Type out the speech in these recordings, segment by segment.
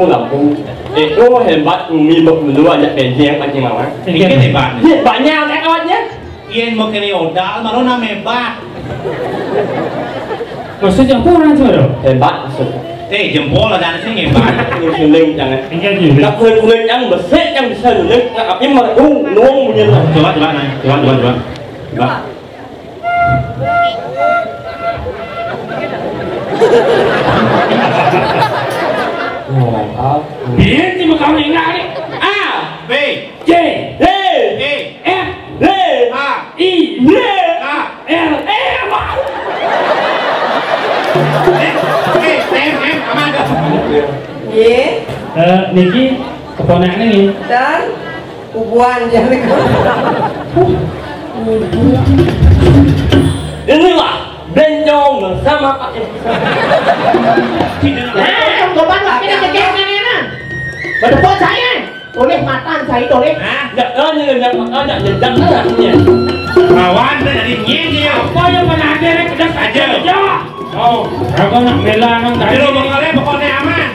lampu itu hebat mi berdua aja penjeng pancing mama ini kan hebat banyak ekotnya Ian mau kena odal malu nama hebat maksudnya apa orang itu hebat maksudnya jempol ada sih hebat suling jangan nggak kulit yang bersih yang bisa suling nggak apa yang merung nuang punya coba nih coba biar di muka enggak nih A B C D E F D A I D A L M aman Y Niki keponakan ini dan Ubuan jangan inilah bencong bersama Pak Korban lah ini jadinya berdebat saya oleh matan saya oleh nggak ada yang kawan dari nyengir apa yang pernah ada yang pedas aja oh aku nak bela nang tadi lu mengalir pokoknya aman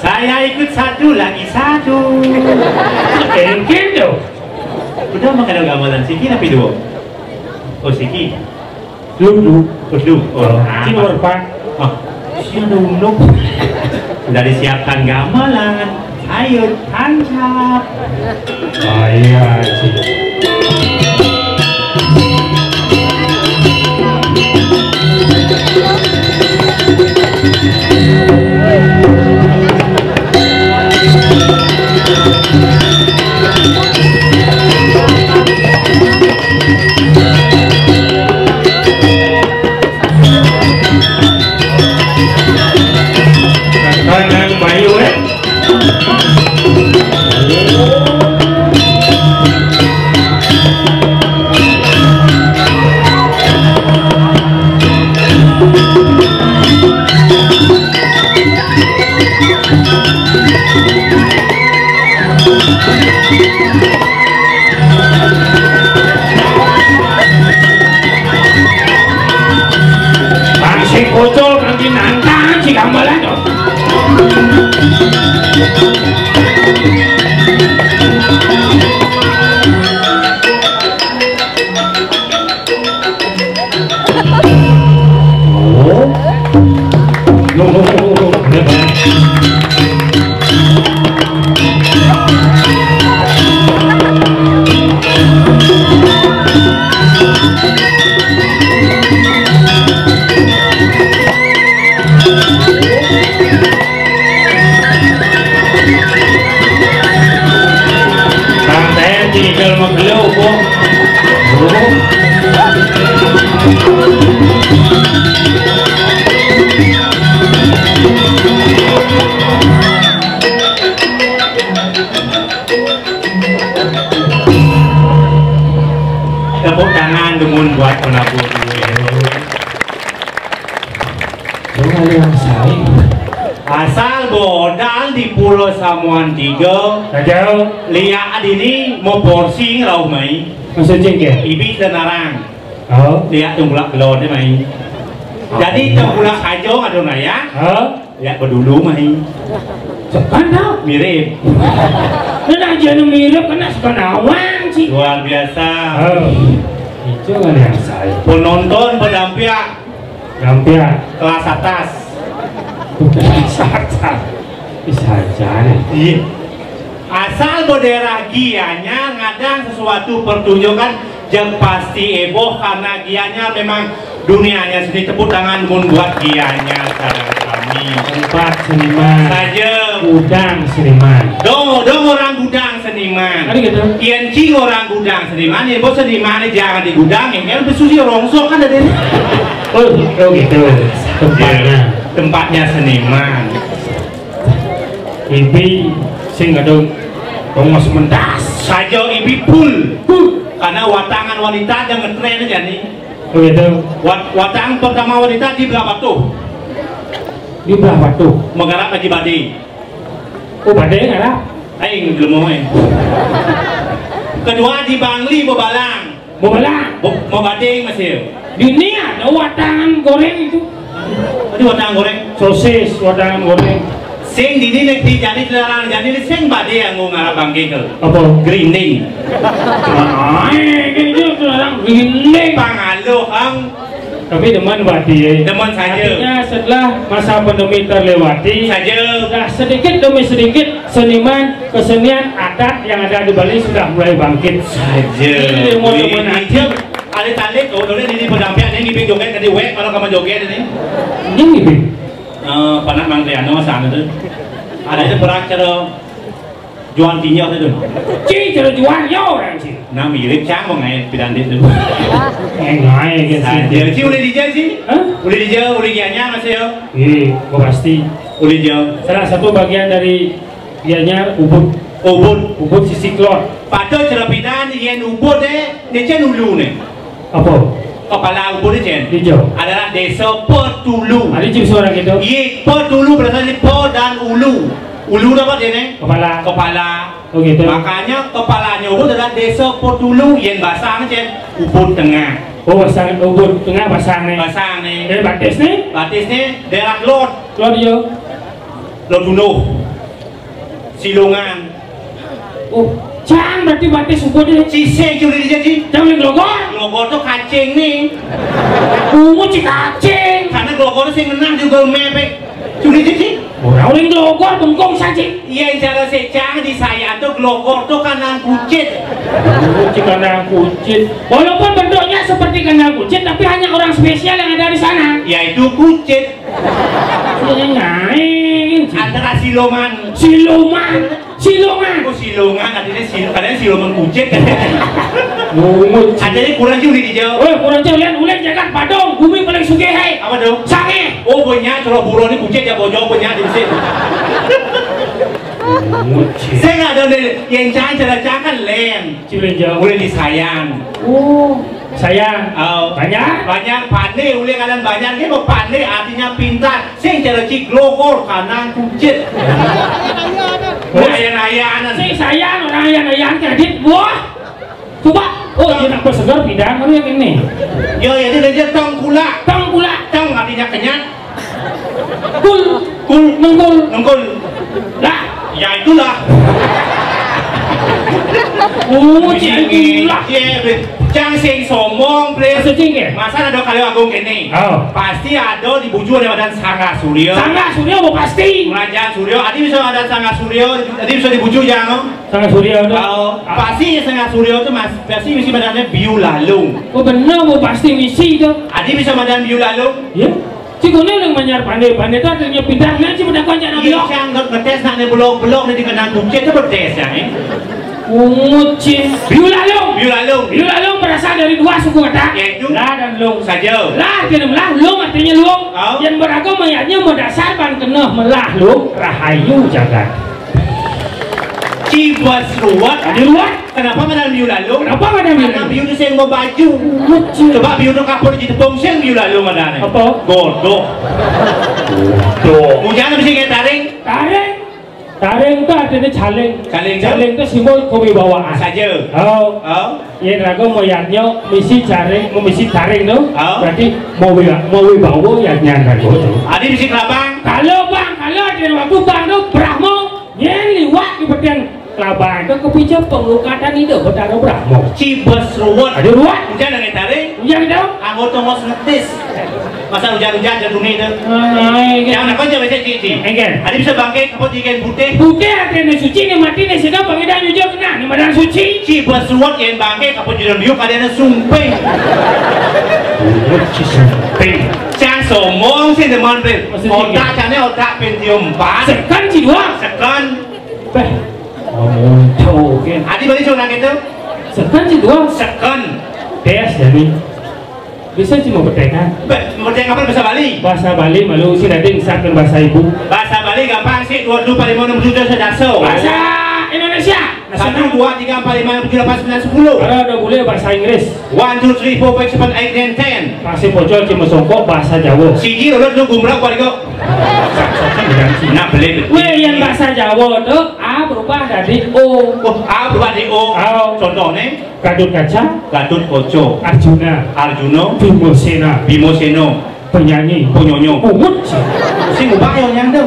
saya ikut satu lagi satu mungkin tuh udah makan gamelan Siki tapi dua oh Siki lu oh timur pak dulu sudah disiapkan gamelan ayo tancap iya sih Bangsi kocol kanti nantang si gamelan tuh Dengan yang saya. Asal bodal di Pulau Samuan 3 Kajau. lihat ini mau porsi rau mai Maksudnya ke? ibi tenarang Oh. lihat tembulak gelon deh mai jadi tembulak ajo ada ya Oh. lihat berdulu mai Sekarang tau. mirip Ini aja mirip kena sekarang sih. luar biasa Oh. Itu kan yang saya. penonton pendamping Gampang. kelas atas Satan. Bisa aja nih. iya asal daerah gianya ngadang sesuatu pertunjukan yang pasti eboh karena gianya memang dunianya sendiri tepuk tangan membuat gianya saudara kami Tempat seniman. saja Gudang seniman. dong orang gudang seniman Ada gitu. kian cing orang gudang seniman ya bos seniman jangan di gudang ya kan besusi rongsok kan ada ini Oh gitu. Tempatnya. tempatnya seniman Ibi sing ada tongos mendas. saja ibi full karena watangan wanita yang ngetren aja nih Oh gitu. watang pertama wanita di berapa tuh Di berapa tuh? menggarap lagi badi Oh badai nggak ada? aing belum mau kedua di Bangli Bobalang Mau belang? mau bading masih Di ini ada watangan goreng itu. tadi watang goreng Sosis watangan goreng. sing di ini di jadi dilarang jadi ini sing badi yang mau ngarap bangke ke Apa? grinding Ini orang giling. pangalo ang Tapi teman Wati. demen saja Artinya setelah masa pandemi terlewati, saja sudah sedikit demi sedikit seniman kesenian adat yang ada di Bali sudah mulai bangkit. saja Ini mau teman aja. ada talik oh dulu ini pendampingan ini ngiping joget tadi wek kalau kamu joget ini Ini nih. panak mangkriano sana tuh ada itu perak cara jual tinjau itu Ci cara jual yo orang sih. nah mirip cang mau ngai pidan itu Ngai gitu. saja sih udah dijauh sih Hah? udah dijauh udah gianya masih yo Iya, gua pasti. udah jauh Salah satu bagian dari dianya ubud, ubud ubud sisi klor. padahal cara pidan yang ubud deh dia cen ulu nih Apa? kepala ubud dia cen Hijau. adalah desa Petulu Ada juga suara gitu. iya Petulu berasal dari pe dan ulu ulu dapat dia nih Kepala. kepala Oh gitu. makanya kepalanya ubud adalah desa Petulu yang basah cen ubud tengah Oh pasang ubud tengah pasang nih. basah nih Dari batis nih. batisnya daerah Lot Klor yo. Dunuh Silungan Oh, jangan berarti batis ubud deh. Ciseng udah dijadi Jangan glogor. Glogor tuh kacing nih Ungu cikacing. karena glogor tuh sih menang juga mepek sudah jadi Orang yang glogor bengkong saja. iya cara secang di saya tuh glogor tuh kanan kucit Kucing kandang kucing. Walaupun bentuknya seperti kandang kucing, tapi hanya orang spesial yang ada di sana. yaitu kucit Ini ngain. antara siluman Siluman. Siluman. aku silungan kadang siluman kucit Mungut. adanya kurang juga dijauh Woi, kurang jauh lihat ulen jagat padong, bumi paling sugih hai. apa dong Sange. oh banyak kalau buron ini kucit ya bojong banyak di sini saya nggak ada yang cara kan lem Cilen jauh. boleh disayang Oh, sayang. oh Banyak. banyak pandai oleh kalian banyak ini mau pandai artinya pintar saya cara cik glogor kanan kucit ayah-ayahan Si sayang orang yang kredit. Wah. Coba. Oh, dia nak bersegar bidang mana yang ini? yo ini dia tong kula Tong pula. tong artinya kenyang Kul. Kul. Nengkul. nengkul Lah. ya itulah Cing lah. jangan sing sombong please Masuk cing ya? masa ada kali agung kene Oh. pasti ada di buju ada badan Sangga Suryo Sangga Suryo mau pasti. Kerajaan Suryo adi bisa ada Sangga Suryo adi bisa di buju jangan Sangga Suryo udah. kalau pasti Sangga Suryo itu mas pasti misi badannya biu lalung Oh benar mau pasti misi itu. adi bisa badan biu lalung Ya. Cikone yang menyar pandai-pandai itu artinya pintar nanti pada konca nabi. iya yang ngetes nak belok-belok di kandang kucing itu bertes ya Ungucin. Biulalung. biu lalung Biulalung berasal dari dua suku kata. yaitu La dan lung. saja Lah artinya melah, lung artinya lung. Oh. Yang beragam ayatnya berdasarkan kena melah lung rahayu jagat. cibas ruwet Ada luar. kenapa badan biu lalung Kenapa ada biu karena lalung? biu itu yang mau baju Ungucin. coba biu itu kapur di tepung sing biu lalung ada Apa? godok Tuh, hujan mesti kayak taring. Taring itu artinya caling. Caling itu simbol kewibawaan. Saja. Oh. Ya raga mau yatnya misi taring tuh. Berarti mau wibawa yatnya raga tuh. Adi misi kelabang. Kalau ada waktu bang tuh Brahmo yang liwat di bagian kelabang itu kepicu pengukatan itu betara Brahmo. Cibes ruwet. Ada ruwet. Hujan dengan taring. Hujan itu. Anggota ngos ngetis. Masa hujan-hujan jatuh nih tuh. Jangan nak kerja macam cici. Enggak. Adi bisa bangkit kapot ikan putih. Putih artinya suci ni mati ni sedang pangidan hujung kena ni badan suci. Cibes ruwet yang bangkit kapot jadi diuk ada yang sumping. Jangan sombong sih teman ber. Otak jangan otak pentium 4. Sekan si dua. Sekan. Beh. Oh, jauh kan. Adi balik curang itu. Sekan si dua. Sekan. Tes jadi. Bisa cuma berdekat. Berdekat apa bahasa Bali? Bahasa Bali malu si dading sakkan bahasa ibu. Bahasa Bali gampang sih. 2, 2, 4, 5, 6, 7, 8, 9. Bahasa Indonesia. 1, 2, 3, 4, 5, 6, 7, 8, 9, 10. Kalau ada boleh bahasa Inggris. 1, 2, 3, 4, 5, 6, 7, 8, 10. Pasir pocol cuma songkok bahasa Jawa. Siji udah lu gumrak kok itu. Nak beli. Weh yang bahasa Jawa tu A berubah dari O. Oh, A berubah di O. Contohnya Gadut Kaca, Gadut Koco, Arjuna, Bimosena, penyanyi, Ponyonyo. Umut. Si ubah yang tu.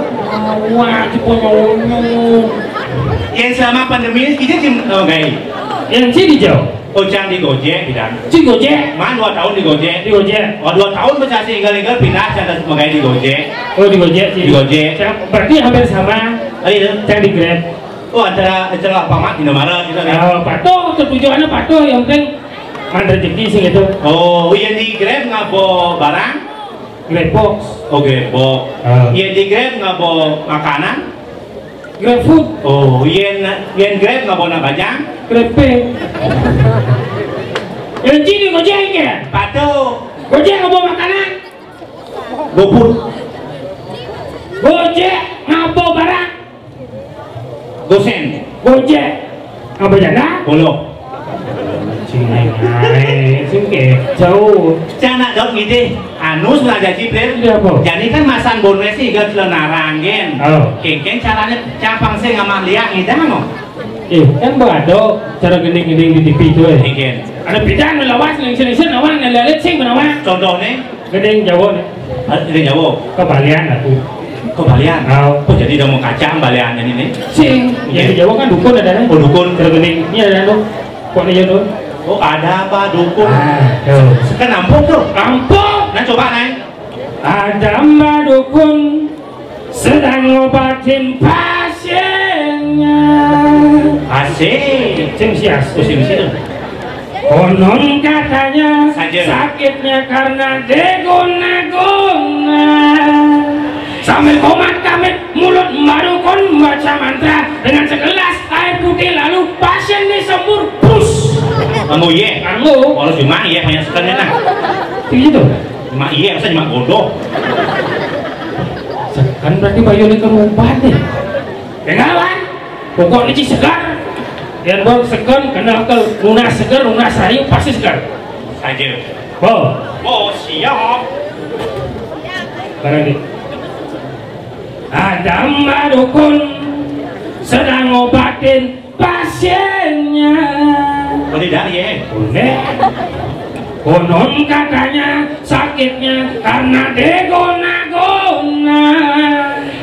Wah, si Ponyonyo. Yang selama pandemi ini kita gay. Yang si dijauh. Ojang di Gojek bidang. Si Gojek. Man 2 tahun di Gojek. Di Gojek. Oh 2 tahun bisa sih tinggal pindah saya sebagai di Gojek. Oh di Gojek sih. Di Gojek. Berarti hampir sama. Itu. Yang di Grab. Oh antara Pamat di Indomaret gitu kan. Oh patuh, tujuannya patuh yang penting mana rezeki sih gitu. Oh yang di Grab ngabo barang? Grab box. Oh Grab box. Yang di Grab ngabo makanan? Grab food. Oh yang Grab ngabo bajang? Grab pay. Yang sini Gojek ya? Patuh. Gojek ngabo makanan? GoFood. Gojek ngabo barang? Gosen. Gojek ngabo janda? Bolo. Sing jauh. Jangan dong gitu. Anu sudah jadi bro. Jadi kan masan bonus sih gak selenarangin. Kengkeng caranya capang sih ngamah liang ngidang no. Kan berado cara gending-gending di TV itu ya. Kengkeng. Ada bidang melawas lengsen-lengsen awan ngelelet sing menawa. Contohnya? Gending Jawa nih. Gending Jawa. Kebalian aku. Kebalian? Oh jadi udah mau kacang baliannya ini? Sing. Yang di Jawa kan dukun ada nih. Oh dukun. Cara gending. Ini ada tuh. Kok nih tuh? Oh ada apa dukun? Kan nampung tuh. Nampung. Nah coba nih. Ada mbak dukun sedang ngobatin pasiennya. Asik. Sing sias. Sing sias. Konon katanya sakitnya karena deguna-guna. Sambil komat kamit mulut marukon membaca mantra dengan segelas air putih lalu pasien disembur pus. Kamu iya? Kamu? Kalau cuma iya banyak sekali nak. Gitu? Cuma iya, masa cuma bodoh. Kan berarti bayu ini kerubat deh. Dengaran? Pokoknya ci segar. Yang baru segar, kenal ke lunas segar, lunas sayu pasti segar. Saja. Oh siap. Barang ini. Ada mbak dukun sedang ngobatin pasiennya. Oh tidak ya? Boleh. Konon katanya sakitnya karena degona-gona.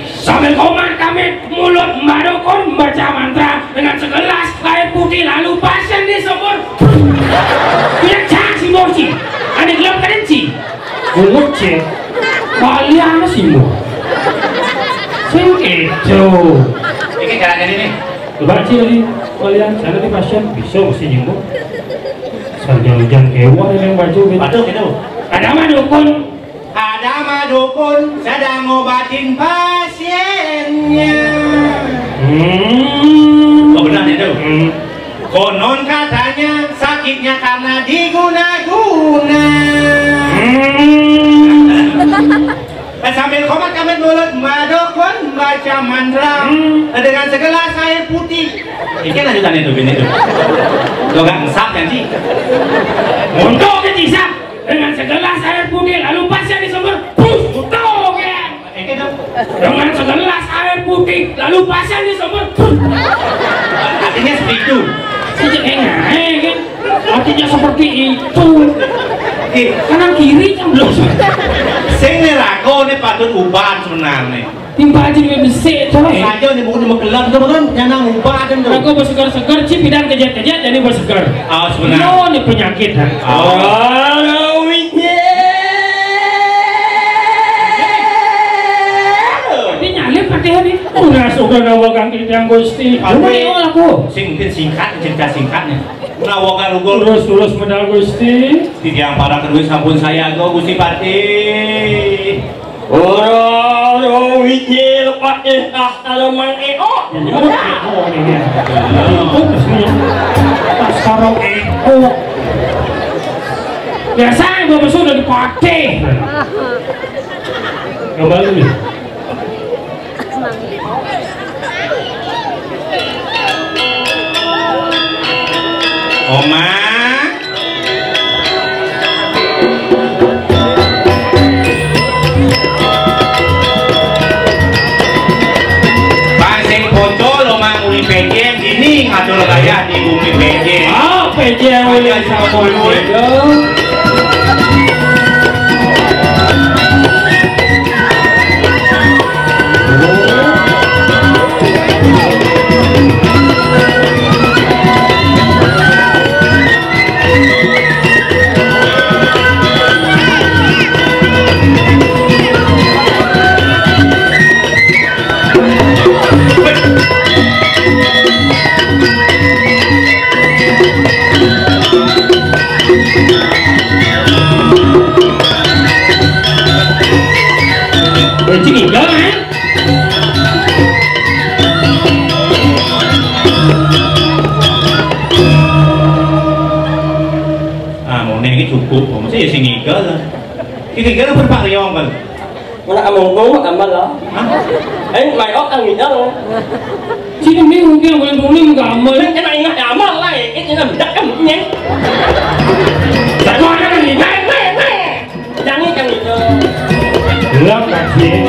Sambil komat kamit mulut mbak dukun baca mantra dengan segelas air putih lalu pasien disembur. Punya cang si mochi. Ada gelap kerenci. Mulut cek. Kalian sih mo. Sing itu. Ini caranya ini. Coba sih tadi kalian sana di pasien bisa mesti nyembuh. Sarjang kewan yang baju gitu. Batu gitu. Ada mah dukun. Ada mah dukun sedang ngobatin pasiennya. Oh benar itu. Konon katanya sakitnya karena diguna-guna. Sambil komat kamit mulut mbak dukun baca mantra dengan segelas air putih. Ini lanjutan itu gini tuh. Lo gak ngesap kan sih? Untuk kecisap dengan segelas air putih lalu pasien disembur. Untuk ya. Ini dengan segelas air putih lalu pasang di sumur. Artinya seperti itu. Kan? Artinya seperti itu. Kanan kiri kan belum. Sing neraka ini patut ubah sebenarnya. Timpa aja juga bisa coba. Saja nih bukan magelang tuh kan jangan ubah kan tuh. Aku bersegar-segar cip dan kejat-kejat jadi bersegar. Oh sebenarnya. No, ini penyakit kan. Oh, witnya. Nyalip pakaian ini. Udah suka nawakan kita yang gusti. Ini aku. Singkat cerita singkatnya. Nawakan rugul. Terus medal gusti. Tiang para kedua sampun saya go gusti pati. Orang witnya lepasnya tanaman Jadi mau ini dia. Sekarang biasanya bapak sudah dipakai. Kembali nih. Oma. Pasing foto lo mang uli PJ ini ngatur gaya di bumi PJ. Ah, PJ uli sampun itu. Bercing enggak kan? Mau neng cukup, maksudnya sing igal lah. Igal berpak riong kan? Mana among ngomong amal lah. Mày ốc ăn gì đó. Chứ không biết không kia quên cũng đi cả mới. Cái này nó amal lah. Cái này đắt cái nhé. Tại con nó gì mẹ. Jangan cái gì đó. Lắm là chuyện.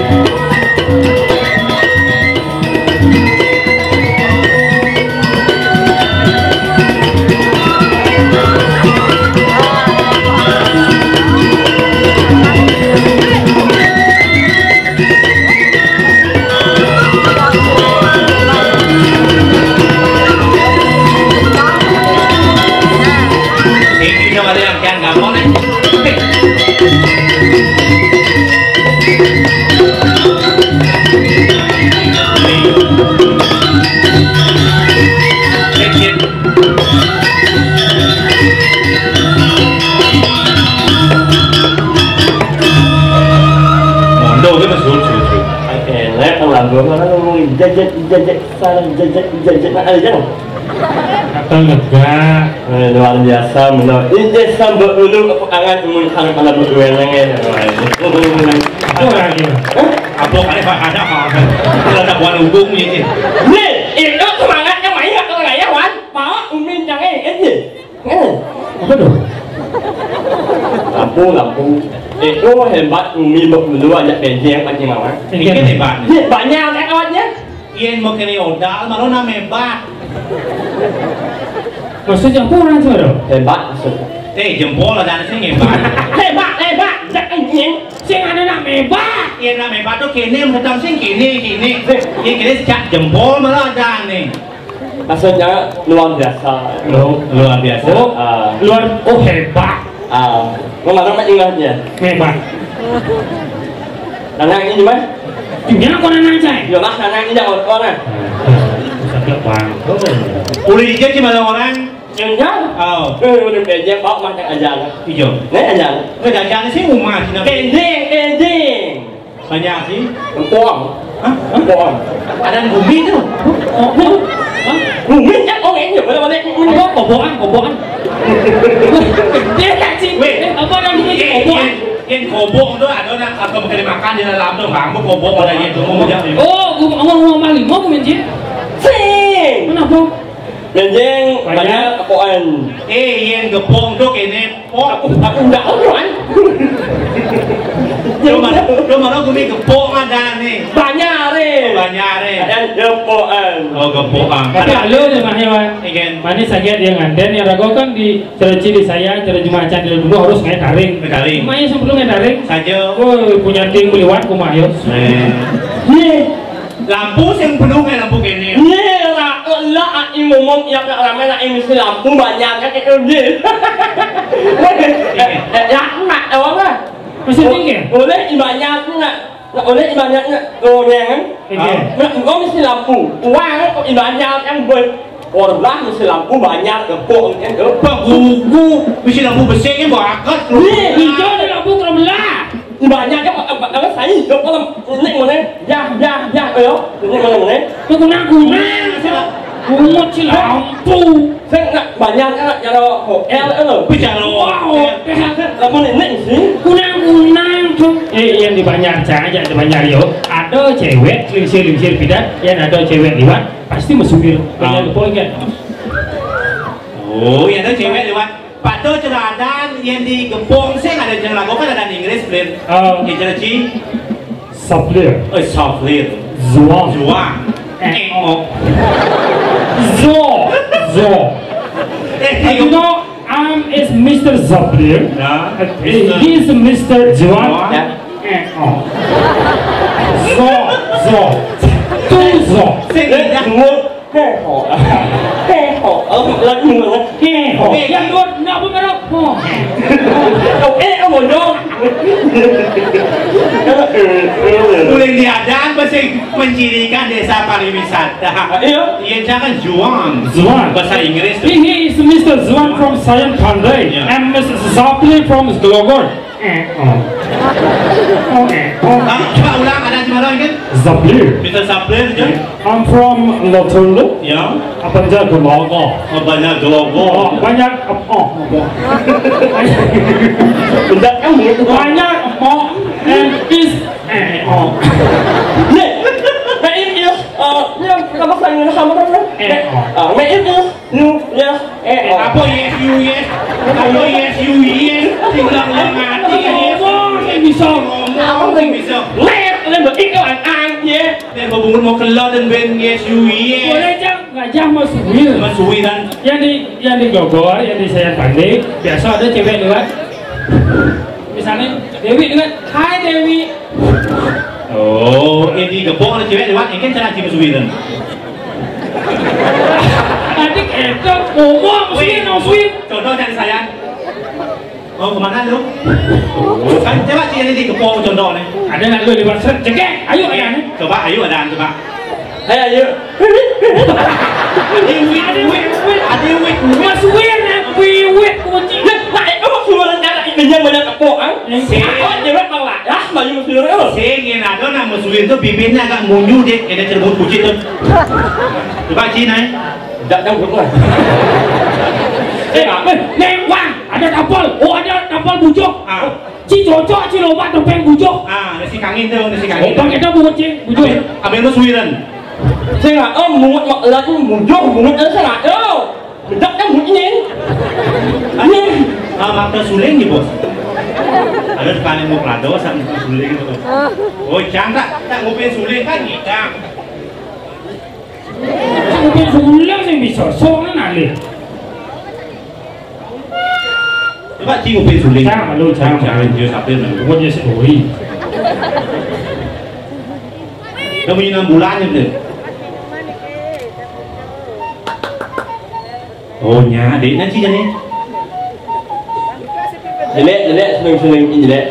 Gớm nó ngồi jajak sarang jajak nak ada jangan. Atau lega. Luar biasa menurut. Ini sambal dulu angan mun khang pada berdua nangis. Apa lagi? Apa kali ada apa? Kalau ada buat hubung ni. Ni, itu semangatnya mai enggak kalau ya Wan? Mau umin jangan ini. Apa tu? Lampu. Itu hebat umi berdua aja benjeng pancing awak. Ini hebat. Banyak kan awaknya. Ian mau kena odal, malu nama hebat. Maksudnya apa orang tu? Hebat maksudnya. Jempol ada sih hebat. Hebat. Jangan nyeng. Sing ada nama hebat. Ian nama hebat tu kene macam sih kene. Ian kene sejak jempol malu ada nih. Maksudnya luar biasa. Luar biasa. Oh hebat. Mana nak ingatnya? Hebat. Nang ini gimana? Tinggal kau nang saya. Yo lah nang ini jangan orang. Sakit bang. Udah dijadi malah orang. Jangan. Udah benjeng bawa macam ajar. Hijau. Nih ajar. Ajarnya sih umat. Benjeng. Banyak sih. Empong. Empong. Ada bumi tu. Bumi kan orang ni boleh. Apa kobokan? Dia tak sih. Apa namanya kobokan? Yang kobok tu ada nak atau mungkin makan di dalam tu bang, kobok ada yang tu mau jadi. Oh, ngomong balik mau menjin. Sing. Kenapa? Benjeng banyak kepoan. Yang gepong tu kene. Aku enggak orang. Cuma aku ni gepong ada ni. gepoan. Oh, gepoan. Tapi halo ya mah hewan. Again. Mana sakit yang anden yang ragu kan di cerci di saya cerci macam di dulu harus main daring. Daring. Main sebelum main daring. Saja. Oh punya ting beliwat kumah yo. Nih, Lampu yang penuh kayak lampu gini. nih lah ini ngomong yang ramai nak ini lampu banyak kan itu nih. Ya nak awak lah. Masih tinggi. Oleh banyak nak. Oleh ibadahnya gorengan, kau mesti lampu. Uang kau ibadah yang orang mesti lampu banyak, gepok kan? Gepok, gugu, mesti lampu besar kan bakat. Nih, hijau ni lampu kerbelah. Banyak kan? Kalau saya hidup kalau ini mana? Ya, ini mana? Tu guna. Guna si lampu. Saya nak banyak kan? Kalau hotel Bicara Wow. lampu ini sih. Guna tu. Yang di Banjar aja di Banjar yo. Ada cewek lingsir pidat, yang ada cewek liwat pasti mesupir. Banyak poin kan? Oh, yang ada cewek lewat. Patut ceradan yang di gempong saya ada yang lagu kan ada di Inggris player. Yang cerci. Supplier. Software. Zuang. Zo. You know, is Mr. Supplier. He is Mr. Zuang. Zo. Zo. Lagi mana? Yang dua nak berapa? Mau dong. Boleh diadan bahasa mencirikan desa pariwisata. Ia jangan Zuang. Bahasa Inggris. He is Mr. Zuan from Sayan Pandai and Mrs. Zapli from Glogor. Coba ulang ada di mana kan? Zapli. Mr. Sapler je. I'm from Lotondo. Ya. Apa aja Glogor. Banyak Glogor. Banyak Benda kamu banyak and is nih, main dia, yang kamu sayang sama kan? Main dia, ya, Apa yes you yes? Apa yes you yes? Tinggal ngati yes. bisa Apa yang bisa? lên berikut an ya. Nek bangun mau keluar dan ben yes you yes. boleh jam gajah masuk wil Masui dan yang di Glogor yang di Sayan Pandai biasa ada cewek lewat misalnya Dewi dengan Hai Dewi. oh, ini gepok ada cewek lewat, ini kan cara cium Masui dan. adik itu ngomong mesti Contoh dari saya. Oh, kemana lu? Kan coba sih ini gepok contoh nih. ada nak lu lewat seret cekek ayo ayah nih Coba, ayo ada coba. Ayo. Ada wit. mas wir wiwit kunci Nah, kamu cuma rencana ini banyak kepoan. Aku cewek malah, ya, maju musir lo. Sing ada nama Masui itu bibirnya agak munyu deh, ada cerbut kucing tuh. Coba Cina. Jangan bukan. neng wang ada tapal tapal bujuk ci cocok ci loba topeng bujuk Nasi kangin tuh, nasi kangin. bang kita bujuk ci bujuk Abang Masui dan. Saya nggak, mungut mak lagi mungut saya nggak tahu. Bedak kan munyin. Mata suling nih bos. Ada sekali mau pelado sama suling itu. Oh, jangan tak ngupin suling kan ngidang. ngupin sulang sih bisa soalnya nali Coba ci ngupin suling. Jangan lu, jangan. Dia sampai nang. buat dia sendiri Udah punya 6 bulan ya bener. Oh nya, adik nanti jadi. Jelek seneng jelek.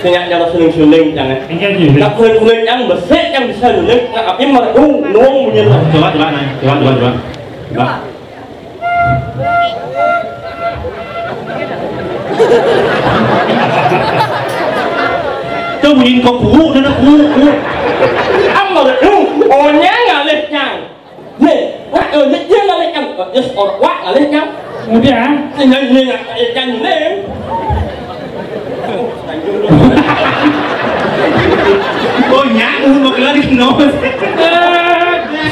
Saya jangan seneng jangan. enggak juga Tak kulit yang besar yang bisa nulis, nggak apa nuang punya. Coba naik. Coba. Itu bunyiin kok kuku, dan kuku. Amma được nhá ngà lên nhang. Nè, nhá chưa là lên nhang, quá là lên nhang. udah Nhìn nhanh lên. Oh nya, mau keluar di kenapa?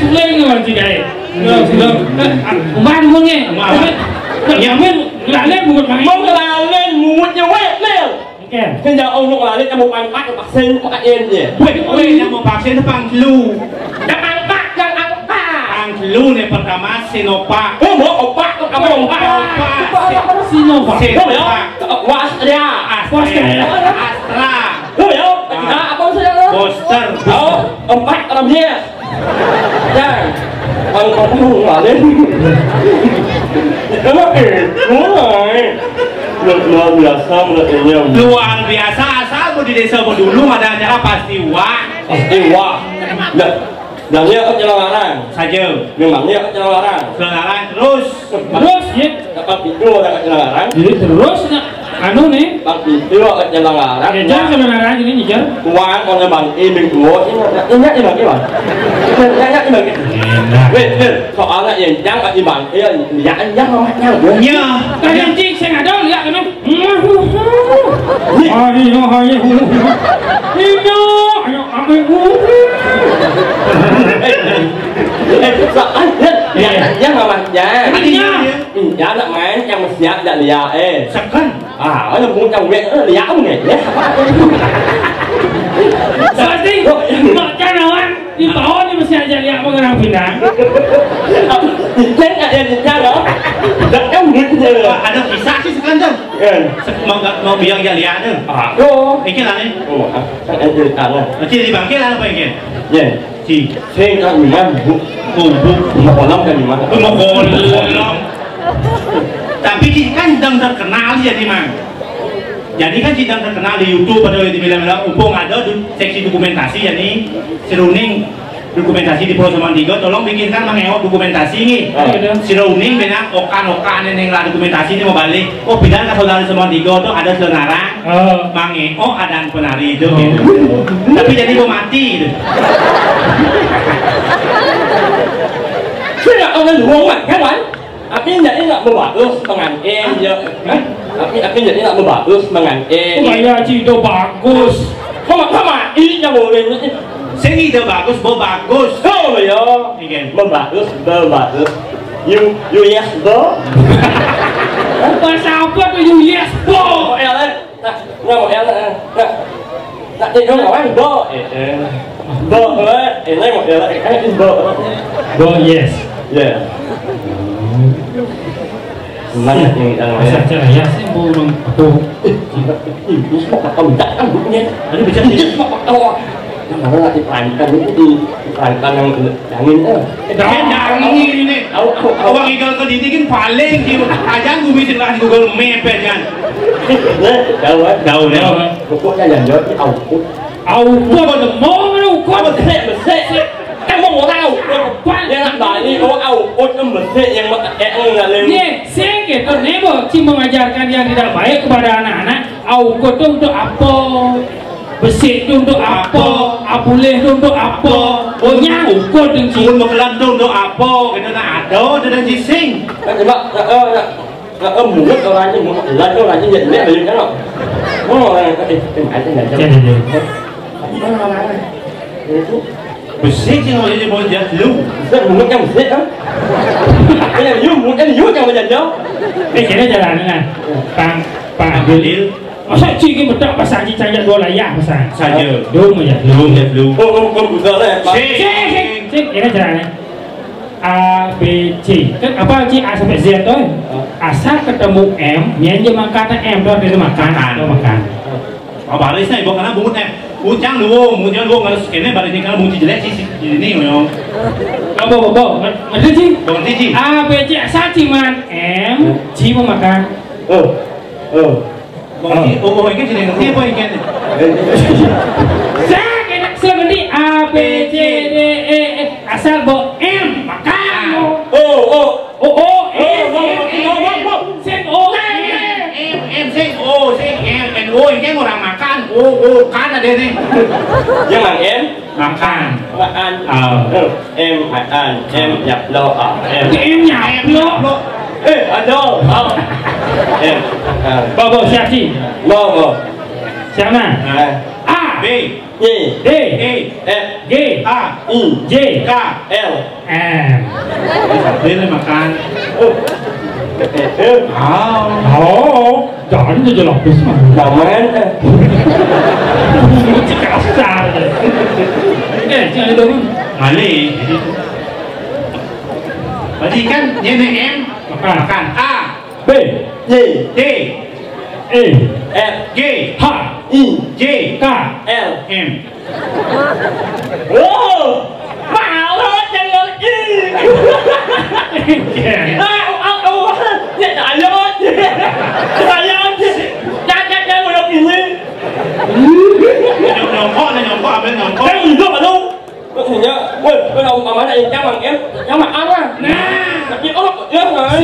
suling nggak sih guys suling ban muốn nghe nhà mình là lên một máy Mong là lên một nhà quét lên. kèm Bây giờ ông là lên cho một bàn bắt bạc sen bạc yên gì. Wait, yang mau vaksin depan lu. Các bạn flu nih pertama Sinovac. Oh, mau obat tuh kamu obat. Sinovac. Oh ya, Wasria. Astra. Oh ya, apa maksudnya? Booster. Oh, obat namanya. Ya, kamu nggak luar biasa menurut ini. Luar biasa, asal di desa dulu ada acara pasti wah. Pasti wah. Dan dia penyelengaran Saja. memangnya penyelengaran Terus ya. dapat video ada penyelengaran. Jadi terus anu nih. Dapat video penyelengaran. Ngejar sebenarnya ini ngejar. Uang oleh bang ini dua ini bang Iwan. Ini bang. Wait, soalnya yang bang yang namanya gue. ya. Kalian cing saya nggak tahu lihat kan. Yang namanya Adinya. nak main yang mesti ada lihat Sekan. nó muốn trong viện lihat không này Pasti mak canawan di bawah ni masih aja lihat mengenang pinang. Chết ada di sana dah em gitu Ada kisah sih sekarang. Mau bilang ya lihat tuh. Yo Ini lah nih. oh kan em cerita lah Nanti di bangkit lah apa ini? ya Si. saya kan memang Bubuk. mau kolam kan memang Mau kolong. Tapi kan sedang terkenal jadi mang. Jadi kan sedang terkenal di YouTube pada dibilang umpung ada seksi dokumentasi jadi seruning dokumentasi di Pulau Samantigo tolong bikinkan mengewok dokumentasi nih. Seruning benar okan-okan yang lah dokumentasi ini mau balik. Oh bilang ke saudara Samantigo tuh ada senarang. Mangeo ada penari itu. Tapi jadi mau mati itu. Saya nggak tahu luang kan kan? Api jadi nggak bagus pengantin ya. Api jadi nggak bagus pengantin. Gaya Cito bagus. Sama ini yang boleh. Seni itu bagus, bo bagus. Oh ya. Bagus, bagus. You yes bo. Bahasa apa tuh you yes bo? Mau el nggak mau el nggak jadi nggak mau bo. Bo ini mau el bo. Bo yes. Ya. Mana yang Bahasa cara ya sih burung tuh. Ini semua kau minta kan bukunya. Ini bisa semua kau. Yang mana nak diperankan itu diperankan yang angin Jangan ini. Awak igal ke dini kan paling di aja gue bisa lah di Google Map kan. Jauh pokoknya yang jauh itu Gua ada mau kau bersih em mau tahu yang nak ini kau yang bersih yang nggak lem Nih, saya gitu nih Ci mengajarkan yang tidak baik kepada anak-anak. Auko itu untuk apa? Bersih itu untuk apa? Abuleh itu untuk apa? Pokoknya ukur dengan Pun bekelan tuh untuk apa? Kita nak ada dan sising. coba mulut orangnya orangnya jadi lebih kan oh orang itu aja nggak jauh itu Bersih sih mau jadi boleh jadi lu. rất mulut yang bersih kan ini mulut yang macam jauh kira jalan kan Pak Abdul masa Ci ini betul bahasa Ci caya dua layak bahasa Saja. Dong aja Belum ya belum. oh betul lah Cik kira jalan A, B, C kan apa C, A sampai Z tuh asal ketemu M yang dia makan M tuh itu makan Oh baris nih bukan karena bungutnya. Ujang lu, mungkin lu nggak sekene baris ini karena bunyi jelek sih ini memang. Bobo, ngerti Ci? Ngerti Ci? A, B, C, asal ciman M, C mau makan Oh ini jadi ngerti apa ini? Saya ngerti A, B, C, D, E, asal bo M makan Oh, ini orang makan. Kan ada nih. Jangan em Makan. em makan em nhập lô M nyap lo ada em Bobo siap Ci? lo Siap nah? A, B, Y D, E, F G, A, I J, K, L M. Ini makan. Oh, jangan aja lapis mah. Jangan Ci kasar aja. Jangan itu. Mali. Tadi kan nyene M makan A B D D E F G H I J K L M. Wow, bảo hết chân ơi. Nhận đại luôn. Đại luôn. Cha ngồi đâu nhìn đi. Nhóm kho này, nhóm kho bên nhóm kho. Cái gì cơ mà luôn. Thì nhá, bây giờ mà này cháu bằng em, cháu mặc áo á. Nah, Chị ốp ướp rồi.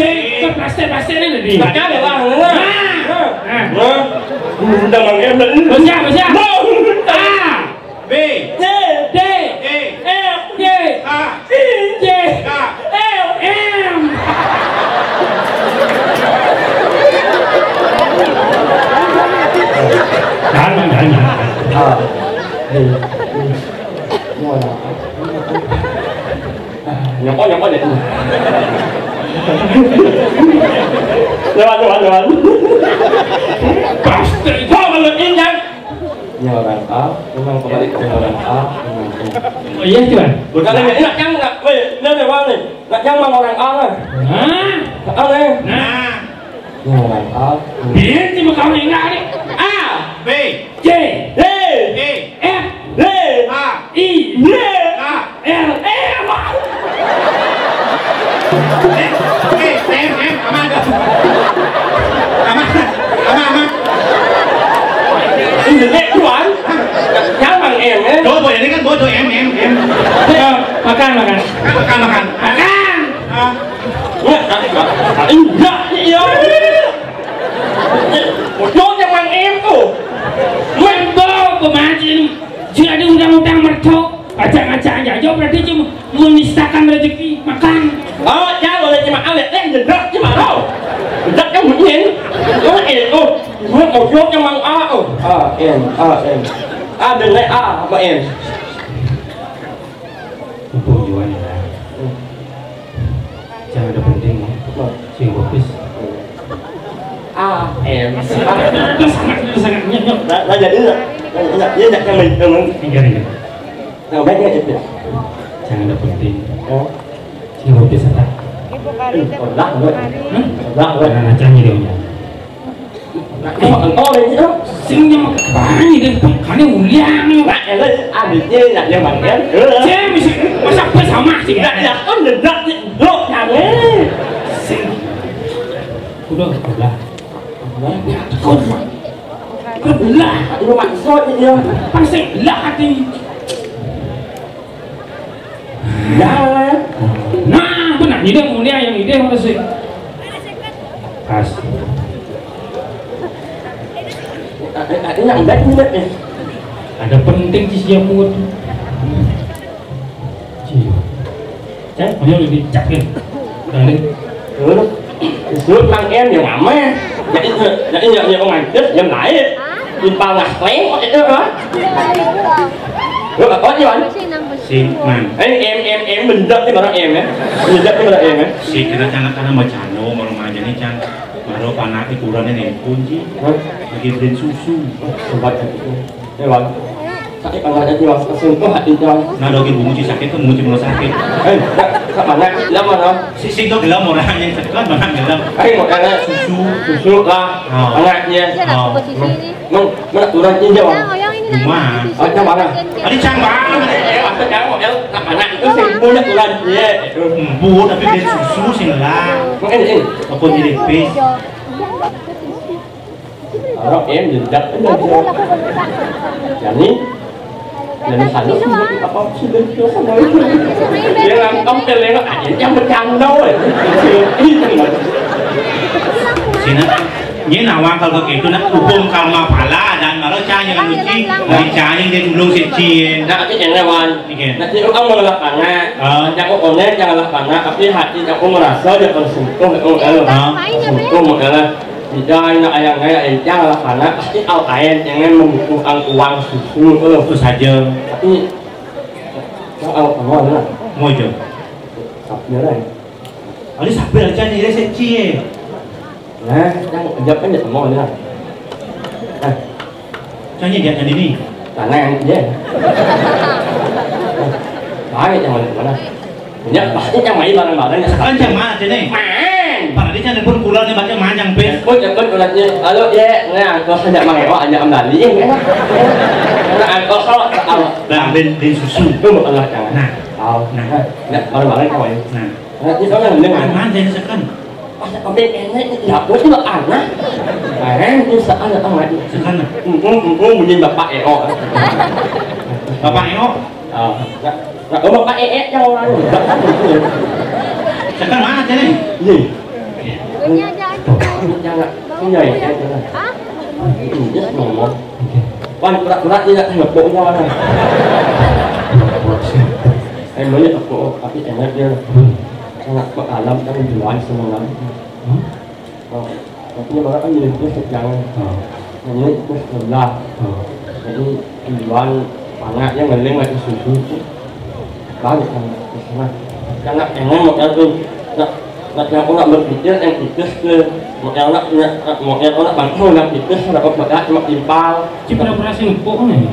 plastik ini lah Đặt dia. cá để vào nữa. Nah, Đừng bằng em lĩnh. Bersiap. A B D D E F G A J K L M. Jangan. Nhập có điện. Lewat. Pasti. Kau melekin kan? Nyawaran A, memang kembali ke nyawaran A. Oh iya tuan. Bukan lagi nak yang nak, nên là bao này, nak yang mang orang A lah. Nah, A này. Nah Nyawaran A. dia cuma kau ingat ni. A, B J D, E F D, A I D, K L M. M aman aman ini dek tuan. Yang mang em eh. Bố ini kan bố em Makan. makan Enggak, iya. Một chốt yang mang em tuh. Membawa pemajin. Jika ada undang-undang mercok, acak-acak aja berarti cuma menistakan rezeki makan. Cha rồi chị mặc áo đẹp đen nhìn rất chứ mà đâu. Rất cái mũi nhìn. Nó em cô. Nó một chốt trong mang A. Em. A đừng lấy A mà em. Tujuan ya. Jangan ada penting ya. Sing bagus. A em. Itu sangat nyok. Đã jadi rồi. Với đặt cho mình đừng. Ini. Nào bé nghe chụp được. Jangan ada penting. Sing bagus tak. Còn lắc nữa. Lắc nữa. Jangan acanya dia. Nó còn to lên chứ đó. Sing nyamak banyak dan pakane uliang. Bạn em lấy A được như là nhưng mà em. Saya masa apa sama sih? Đặt là có nhìn rất lộn thằng ấy. Sing. Udah. Kau belah. Nó mạnh soi như nhau. Pasti belah hati. Dạ. Nah, benar. Ide mulia yang ide harus sih. Pas. Cái nhận đất như vậy. Ada penting di siap muat. Cek, mau lebih cakin. Udah nih. Nước mang em nhiều ẩm á. Vậy nhiều ông ảnh đứt nhầm lại. Nhìn bao ngặt lén có cái đó. Rất là có chứ anh. Sigman Em mình đất cái mà nó em á. Mình đất cái mà nó em á. si kita jangan karena macano mau remaja nih can baru panak ukurannya nih kunci lagi beli susu Sempat itu. Ya bang. Sakit panggil aja bang. Langsung kok hati bang. nah dogi bunguci sakit tuh bunguci belum sakit Các bạn nhắc lắm mà nó. si tuh gelam orangnya setelah mana gelam Một cái này susu lah. Anak dia. Mana turun aja bang. rumah Các bạn à. tadi cang banget Apa kamu các bạn itu sih punya turun dia. bu tapi beli susu sih lah Ini. aku jadi pes Đó em nhìn đất đến đây chưa? Jadi sản xuất apa sih dia sama itu. Dia làm công ty lên nó ảnh 100% đâu rồi. sini ini nawang kalau gitu nak hukum karma pala dan malah cahaya kan uji dari cahaya dia belum secien Nah, cái chuyện này bạn. Nanti ông mau là bạn nga. Jangan kau net jangan lah bạn nga. Tapi hati aku merasa dia konsumsi một cái là thì cho anh yang ngay jangan lah bạn nga. Pastiเอาair jangan membutuhkan uang susu itu saja tapi nóเอาของngon nữa. ngồi chờ Tập nhớ này. Ini sampai aja nih dia secien Nè, đang nhập cái nhật ngon nữa. Cahaya dia tadi nih Cả nang dễ. Đó cái chẳng mình mana. Ya, pasti yang main bareng-bareng. Kan yang mana sini? Main. Pada dia ada pun kulo nih baca mana yang best. Oh, jangan kulanya. Halo, ya, nggak, kalau hanya main, oh, hanya amdali, enak. Karena kalau Bang, den susu. itu mau Allah jangan. Nah, Nah, bareng-bareng kau ini. nah. Nanti kau yang dengar. Mana yang sekan? Kau enak, tidak boleh itu anak. Itu sekarang datang lagi. Sekan. Bunyi bapak EO. Bapak Eo. Bapak yang orang. Sekan mana sini? Iya. Punya aja. Punya ya. Hah? Dia ngomong. Wan berat-berat tidak tengok boknya mana. Emangnya aku tapi enak dia. Sangat alam kan jualan senang. Tapi orang kan jadi dia sedang. Ini itu sebelah. Jadi jualan panaknya ngeling lagi susu. Banyak kan di sana. Karena enak mau tuh. Nak yang orang berpikir yang itu ke mau yang orang bangku yang itu ada obat cuma timpal. Cipta operasi empuk nih.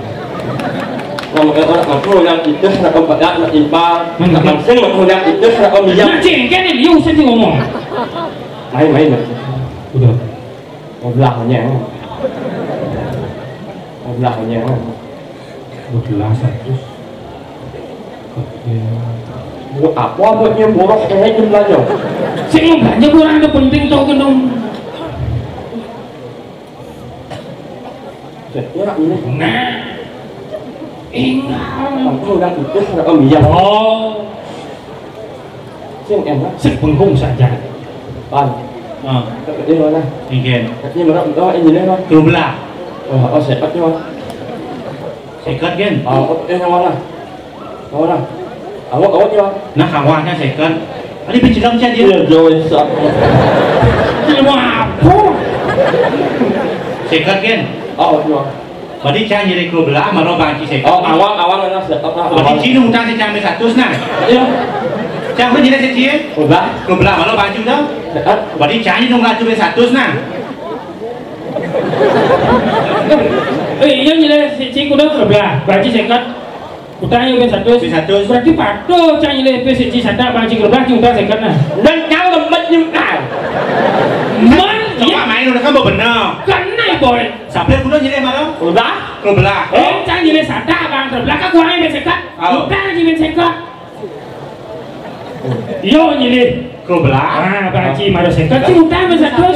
Mau yang orang bangku yang itu ada obat cuma timpal. Nak langsung bangku yang itu ada obat yang. Nah, cengkeh nih, liu sendiri ngomong. Main. Udah. Mau belahnya. Belahnya. Belas terus. Buat apa buatnya boros kayak jumlahnya? Saya mau belanja kurang ada penting tau kan dong. Jadi ini. Nah, ingat. Bangku yang itu ada obat yang. Oh, Sing enak. sepenggung saja. Pan. Ini mana? Ingin. Katanya mereka ini mana? Kerublah. Oh, sekat ni mana? Sekat kan? Yang mana? Mana? Awak ni mana? Nah, kawannya sekat. Ada bicara macam dia. Dia jauh sah. Ini mau apa? Sekat kan? Awak ni mana? Badi cah nyeri kerublah, malu bangki sekat. Oh, awak mana sekat lah. Badi cina hutang si cah satu nah. Ya. Cah pun jadi sekian. Udah. Kerublah malu bangki dah. Sekat. Badi cah ni dong laju satu nah. Iya nyile si kuda kerbelah, baji sekat. Utangnya ben satu. Berarti patuh cang nyile si sada baji kerbelah utang sekat nah. Dan kau lembut juga. Man, Coba main udah kan benar. kena boy. Sampai kuda nyeri malu. Udah. Kerublah. Cang nyile sada bang kerbelah kan kurangnya ben sekat. Utang lagi ben sekat. Yo nyile Kerublah. ah baji maru sekat si utang ben satu.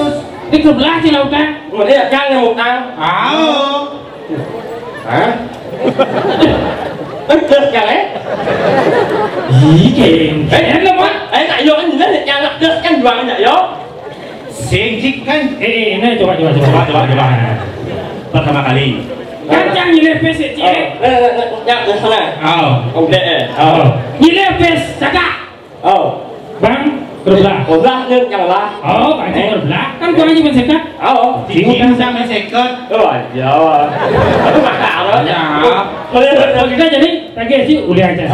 Di kerbelah si utang. Ini jangan yang utang. Hah? Terus jangan. Iya, Lo mau? Nak yo kan jelas jangan terus kan jualan nak yo. Sengcik kan? ini coba. Pertama kali. Kan cang nyile si Yang di sana. Okey. nyile sekat. Bang kerbelah. Udah yang lah. Baji kerbelah kan kurangnya ben sekat. Cincin sama sekat. Jawab. Aku makan lo. Kalau kita jadi pakai sih ulian aja.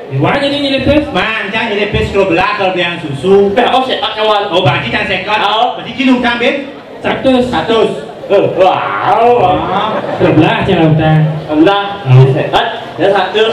Iwan jadi nyile Man, cah nyeri pes kerublah kalau yang susu. Sekat kawan. Bagi cah sekat. Bagi cina hutang ben. 100. Wow. Kerbelah aja lah utang. Udah. Sekat. Dia satu.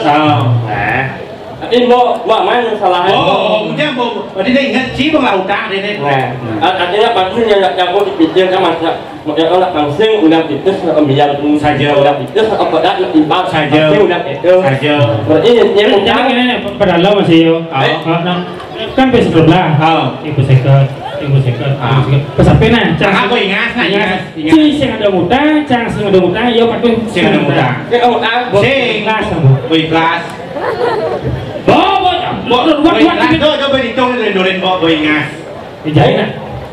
Ini mau mana salah? Punya bu. Berarti dia ingat cie bang hutang dia. Artinya pasti yang aku dipikir kan masa mungkin orang langsung udah itu biar saja udah itu apa dah timbang saja udah itu saja. Berarti yang Jangan ini pada lo masih yo. Kan pes kerbelah. Ibu sekat. Sampai nah, Jangan aku ingat. Si sing ada utang, cang sing ada utang, yo patuh Sing ada hutang. Sing kelas. kelas. Bawa buat Coba dihitung dolen bawa ingat. Jangan.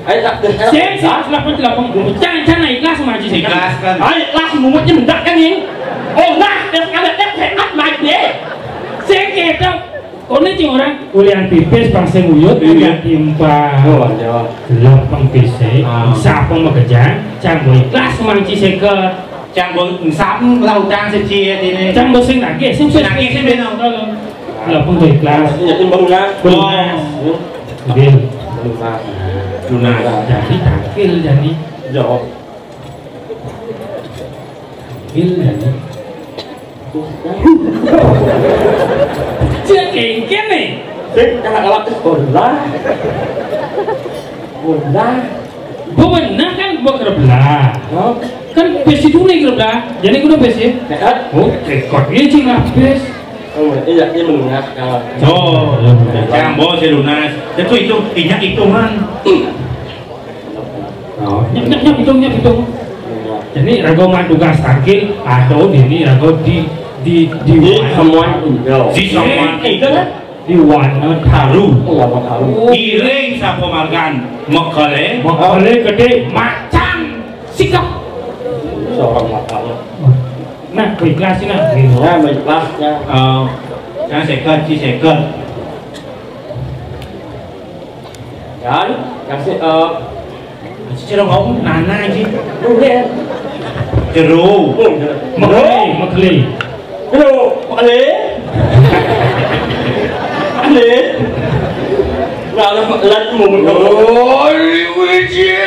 Ayo tak Sing 188 jangan naik kelas sama Haji sekat. Ikhlas kan. Ayo kelas mumutnya mendak kan ini. Nah, kalau sehat lagi deh. Sing kita ini cing orang kuliah pipis pangse nguyut kuliah timpa lapang pise sapang makejang cang boy kelas mangci sekat Cang boy sapang lautang secia ini. cang boy sing nage sing nage sing benar. lapang boy kelas Ini lunas. Lunas. jadi takil jadi Jauh. takil jadi Cek kengken nih. Sik jangan galak bola. Bola. Bebenah kan bekerbelah. Kan besi dulu kerbelah. Jadi kudu besi. Sehat. Oh, rekod ini cing habis. Oh, iya ini melunas kalau. Oh, yang bos lunas. Itu ingat hitungan. Oh, nyap hitung. Jadi rago manduga starkil atau ini rago di semua tinggal. Si semua itu kan di warna haru. warna haru. Iring sa pemargan Mekale. Makale gede macam sikap. Seorang makanya. Nah, keikhlasin nah. Ya, ikhlasnya. Yang second. Kan, kasih Ciro ngomong nana aja. udah. Jeru. Makale. Halo, Ale. Ale. Lalu lat mung. Oi wiji.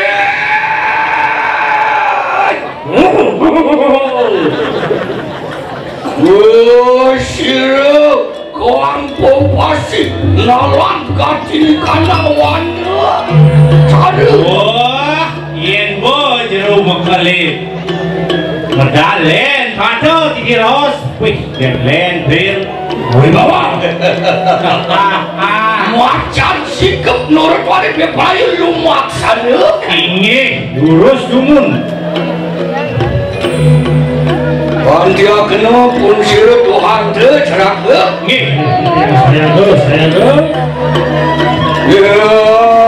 Shiro kampung pasti nalan katin kanawan. Wah, yen bo jeru Mekale. Medalen, pado tikiros. Wih, den bil. Wih bawa. Macan sikap nurut wali bebayu lu maksana. Ini lurus dumun. Pandia kena pun sirut Tuhan te cerak ke. Nggih. Saya go. Ya.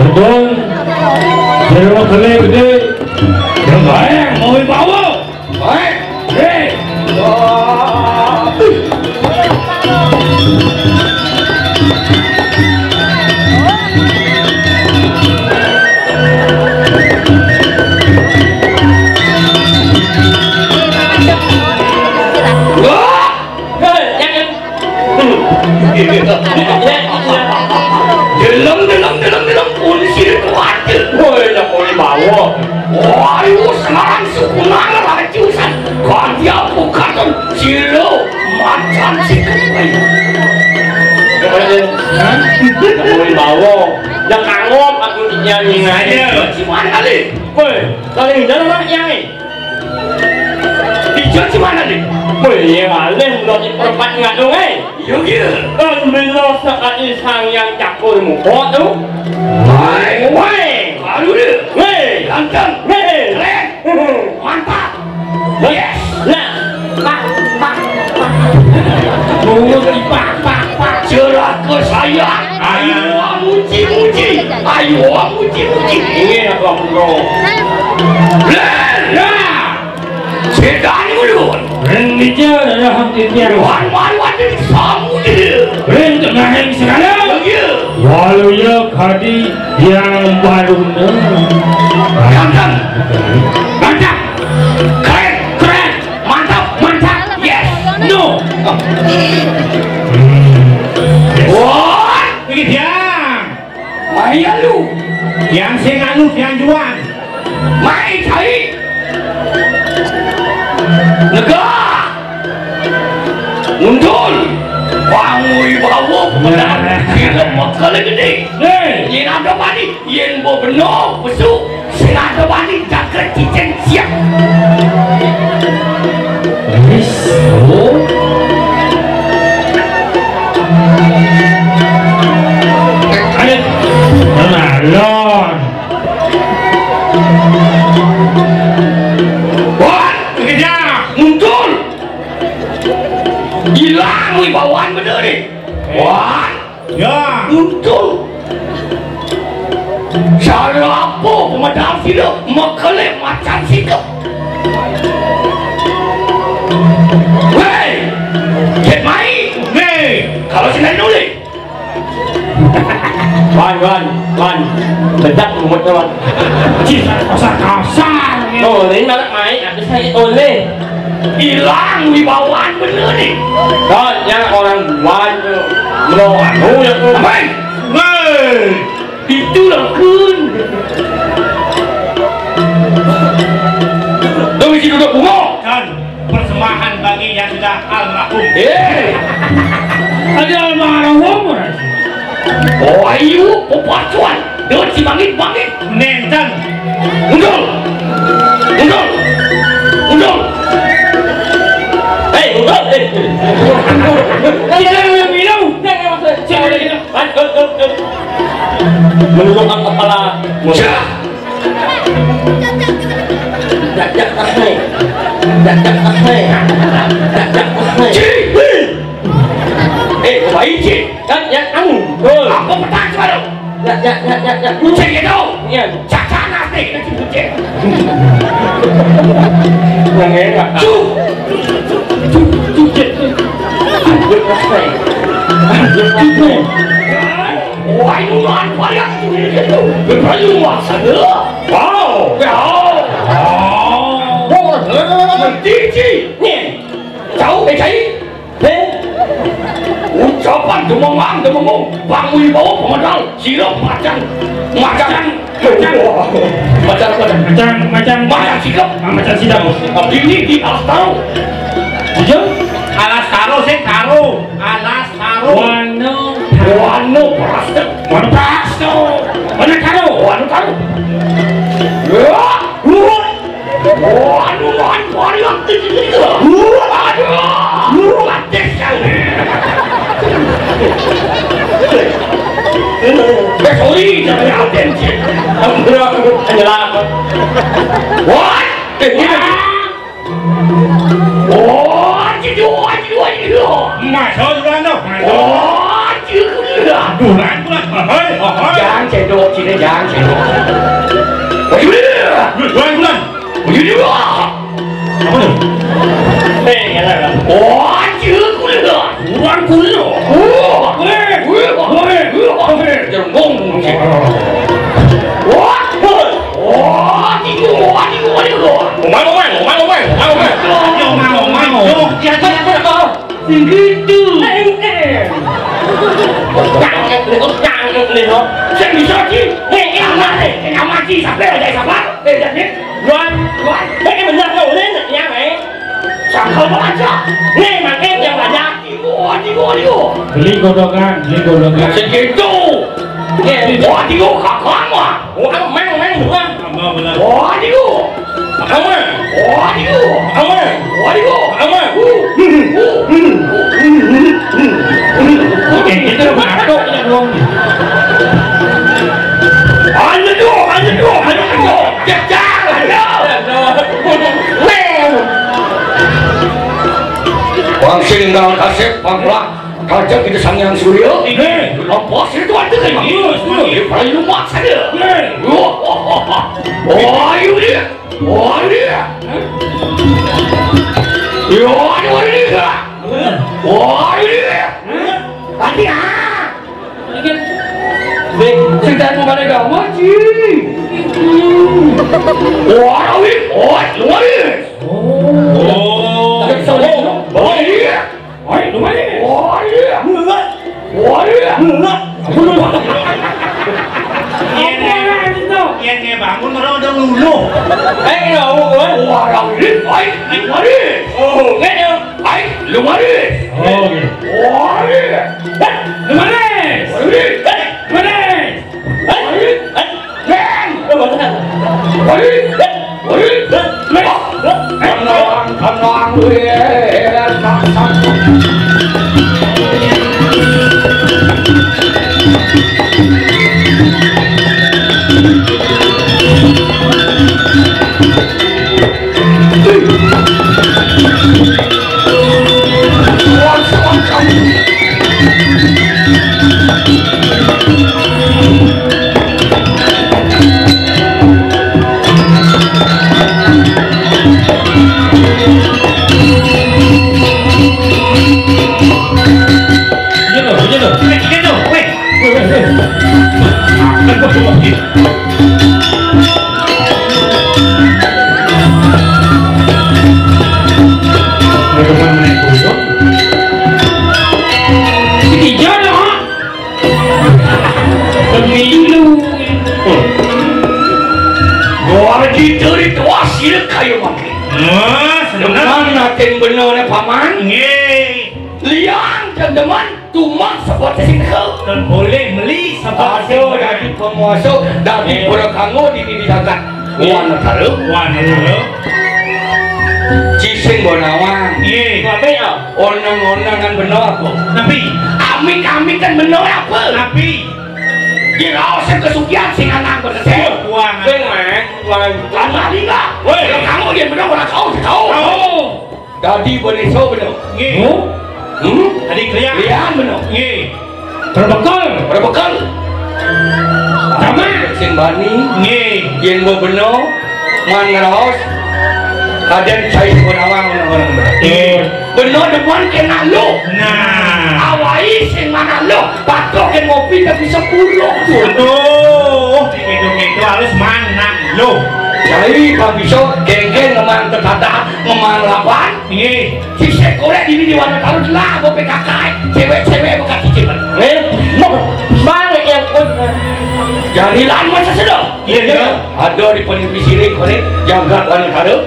Betul. Jeru Mekale gede. Yang baik mau bawa. Baik. Hei. Dalam polisi itu ada. Woi, nak boleh bawa. Wah, sekarang sekunang rajusan. Kau dia bukan cilo macam si kembali. Nak boleh bawa. Nak angop aku nyanyi aja. Cuman kali. Woi, kali ini dah nak nyanyi. Dijak cuman kali. Woi, yang alim dah diperempat nggak dong Yogi. Kan bila sekali sang yang cakul muka tu. Woi, baru dia. woi, Ganteng. woi, Keren. Mantap. Yes. Nah, pak. Mulut di pak. Cerah ke saya. Ayo muji. Ini nak bro. Lah. Sedang dulu. Ren bija dah hampirnya. Wan di samu dia. Ren tengah yang sekarang. Ya. Walau ya kadi yang baru Ganteng. Mantap. Keren. Mantap. Yes. No. Wah, Ini yang Maya lu. yang saya ngalu yang jual. Mai cari. Negara. Muncul. Bangui bawa benar. Kita Mekale gede. Yen ada bani, yen bo benar besuk. Sing ada bani jaga cicen siap. Lon. Wah, betul. Cara apa pemadam hidup mengkelip macam sikap? Hei, get main. Nih, Kalau sini nulis. Wan, bedak lumut kawan. Cita kasar. Oh, ini malah main, ada saya oleh. Hilang wibawaan bener nih. Kan, yang orang Wan tu, melawan. Oh, yang tu. Hei, nih. itulah kun. Demi si duduk bunga. Dan persembahan bagi yang sudah almarhum. Ada almarhum. Oh ayu, pepacuan. Dengan si bangit. Nenten. Undul. Hei, udah. Jangan minum. Menurunkan kepala. Syah. Jak kasih. Baik cik. Kan yang anggur. Apa petang sekarang? Jak. Kucing itu. Iya. Caca nasi nanti kucing. Yang enggak. Cuh. Anggur kasih. Wah itu luar biasa itu. Berluar sana. Wow. Mentiji. Nih. Jauh cai. Ucapan demamang, Bang Wibowo pemodal silap macam sikap. Ini di alas taruh. Alas taro. Wano prasto. Mana taruh. Sorry, jangan atensi. Penyelam. What? Masuk duluan tu. Duluan. Jangan cendok, cina jangan cendok. Duluan. Apa tu? Hei, yang Beli godokan. Segitu. Wah, dia kakak mah. Mang dua. Wah, dia. Kita batuk ya dong. Hanya Jajang. Bang Singgal kasih panglah kaca kita sangyang surya. Lampas itu ada kan? Ini paling lumak saja. Oh, ayo dia. Tadi sedang kepada kamu Haji. Yang bangun orang udah lulu. sirik kayu makin. Sebenarnya Mana ting bener paman? nggih. Liang dan deman tumak seperti sing kau. Dan boleh beli seperti Aduh, dari penguasa dari Purakango di Didagat. Wana taruh. Cising bonawang. Nggih. Ngapain ya? Onang-onangan bener apa? Tapi Amik kan bener apa? tapi Kira saya kesukian sing anak berkesel. keuangan. Bên mà Lama liga. Woi, kamu dia bener orang kau. Jadi boleh so bener. Nggih. Tadi kriak. Lian bener. Nggih. Berbekal. Berbekal. Sama. Sing bani. Nggih. Yen bo bener. Man ngeraos. Kaden cai bonawang orang bener. Bener depan kena lu. Nah. Awai sing mana lu. Patok ke ngopi tapi 10 tu. Aduh, gitu harus manang lo. Jadi Pak Biso geng-geng ngemang tertata ngemang lapan. Nggih. Si sekoleh ini di warna taruh lah mau PKK. Cewek-cewek bukan cicipan. Một ba người em ôi Jadi lan masa sedang. Iya. Ada di penimpi sirik kone jagat warna taruh.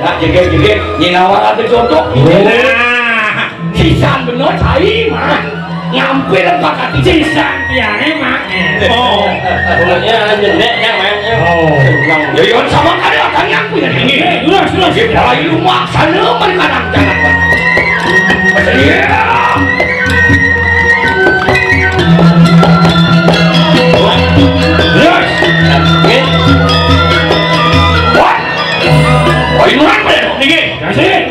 Nak jeget-jeget nyinawa ada contoh. Nah. Sisan bener cai man. Ngampir pakai Cisan tiangnya mak. Oh. Pokoknya jelek ya men. Ya yon sama kada akan yang punya ini. Terus. Di balai rumah sana mereka jangan pak. Iya. Yes. What? Oh ini apa ya? Nggih. Kasih.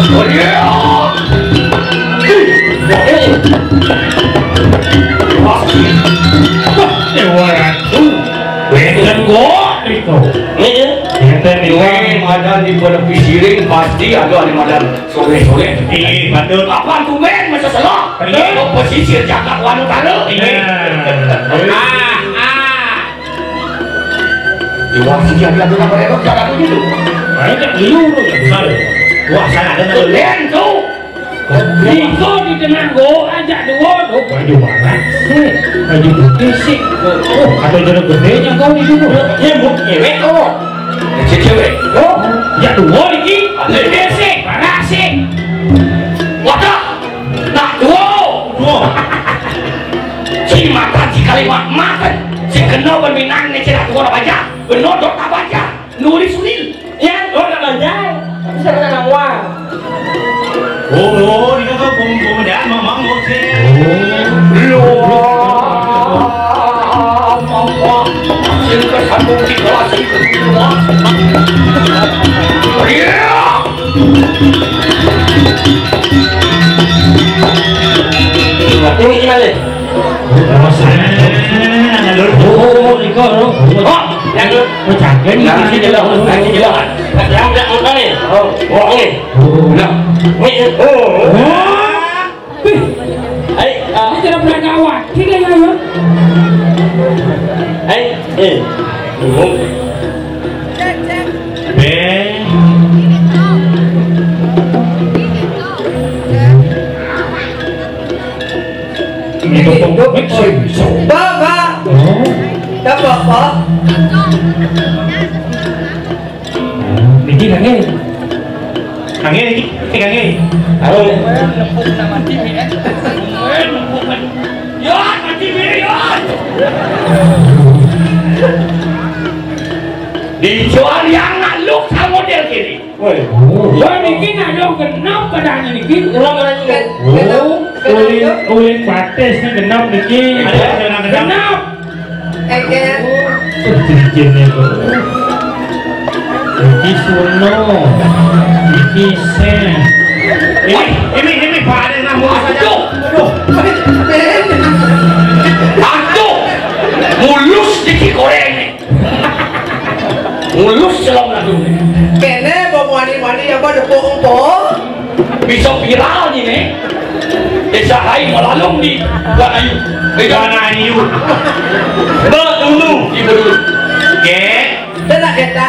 Oh iya. Wedan gua itu. Ini Ini ada di penepi siring pasti ada di madan sore-sore. Iya, betul. Apaan tuh men masa salah? Betul. Posisi jagat wanita lo. Di wasi dia ada apa ya? Jagat tu gitu. Banyak liu tu ya besar. Wah, sana ada nang. Len tu. Iko di tengah gua ajak dua tu. Baju mana? Baju putih sih. Oh, ada jodoh gedenya kau di dulu. Ini cewek kok. Cewek. Oh, ya dua lagi. Gede sih, mana sih? Wadah. Nak dua. Si mata si kalimat makan. Si kenal berminang ni cerita tu orang baca. Benar dok tak baca. Nulis sunil. Ya, lo nak lanjai. Bisa kita nak uang. Oh, ini kau bung dah mamang mesti. Sehingga sambung di kelas itu. Ini gimana? Oh, Iko tu. Oh, Yang lu Macam ni. nanti jelas, nanti jelas. yang udah muka nih. Oh, ini. Nah, Ini. Ay, Ini jangan pernah gawat. Kita ya. ay, Ben. Ini dok mixing. Ba. Oh. Dapat Pak. Biji lagi. Kangen lagi. Kangen. Halo. Yon, mati Yon. Dijual yang ngaluk sama model kiri. Woi. Wah, ini nak dong kenapa keadaannya ni? Ulang lagi kan? Oh, ulin batas ni genap ni. Ada yang genap. Genap. Eken. Cincin ni tu. Iki suno. Iki sen. Ini Pak ada nama saja. Aduh, aduh, mulus dikit goreng ni. Mulus selama tu. Kene mani yang pada empuk. Bisa viral ni ni. Desa lain melalung di Wanayu. Wanayu. Dulu. Ibu dulu. Dah nak kata.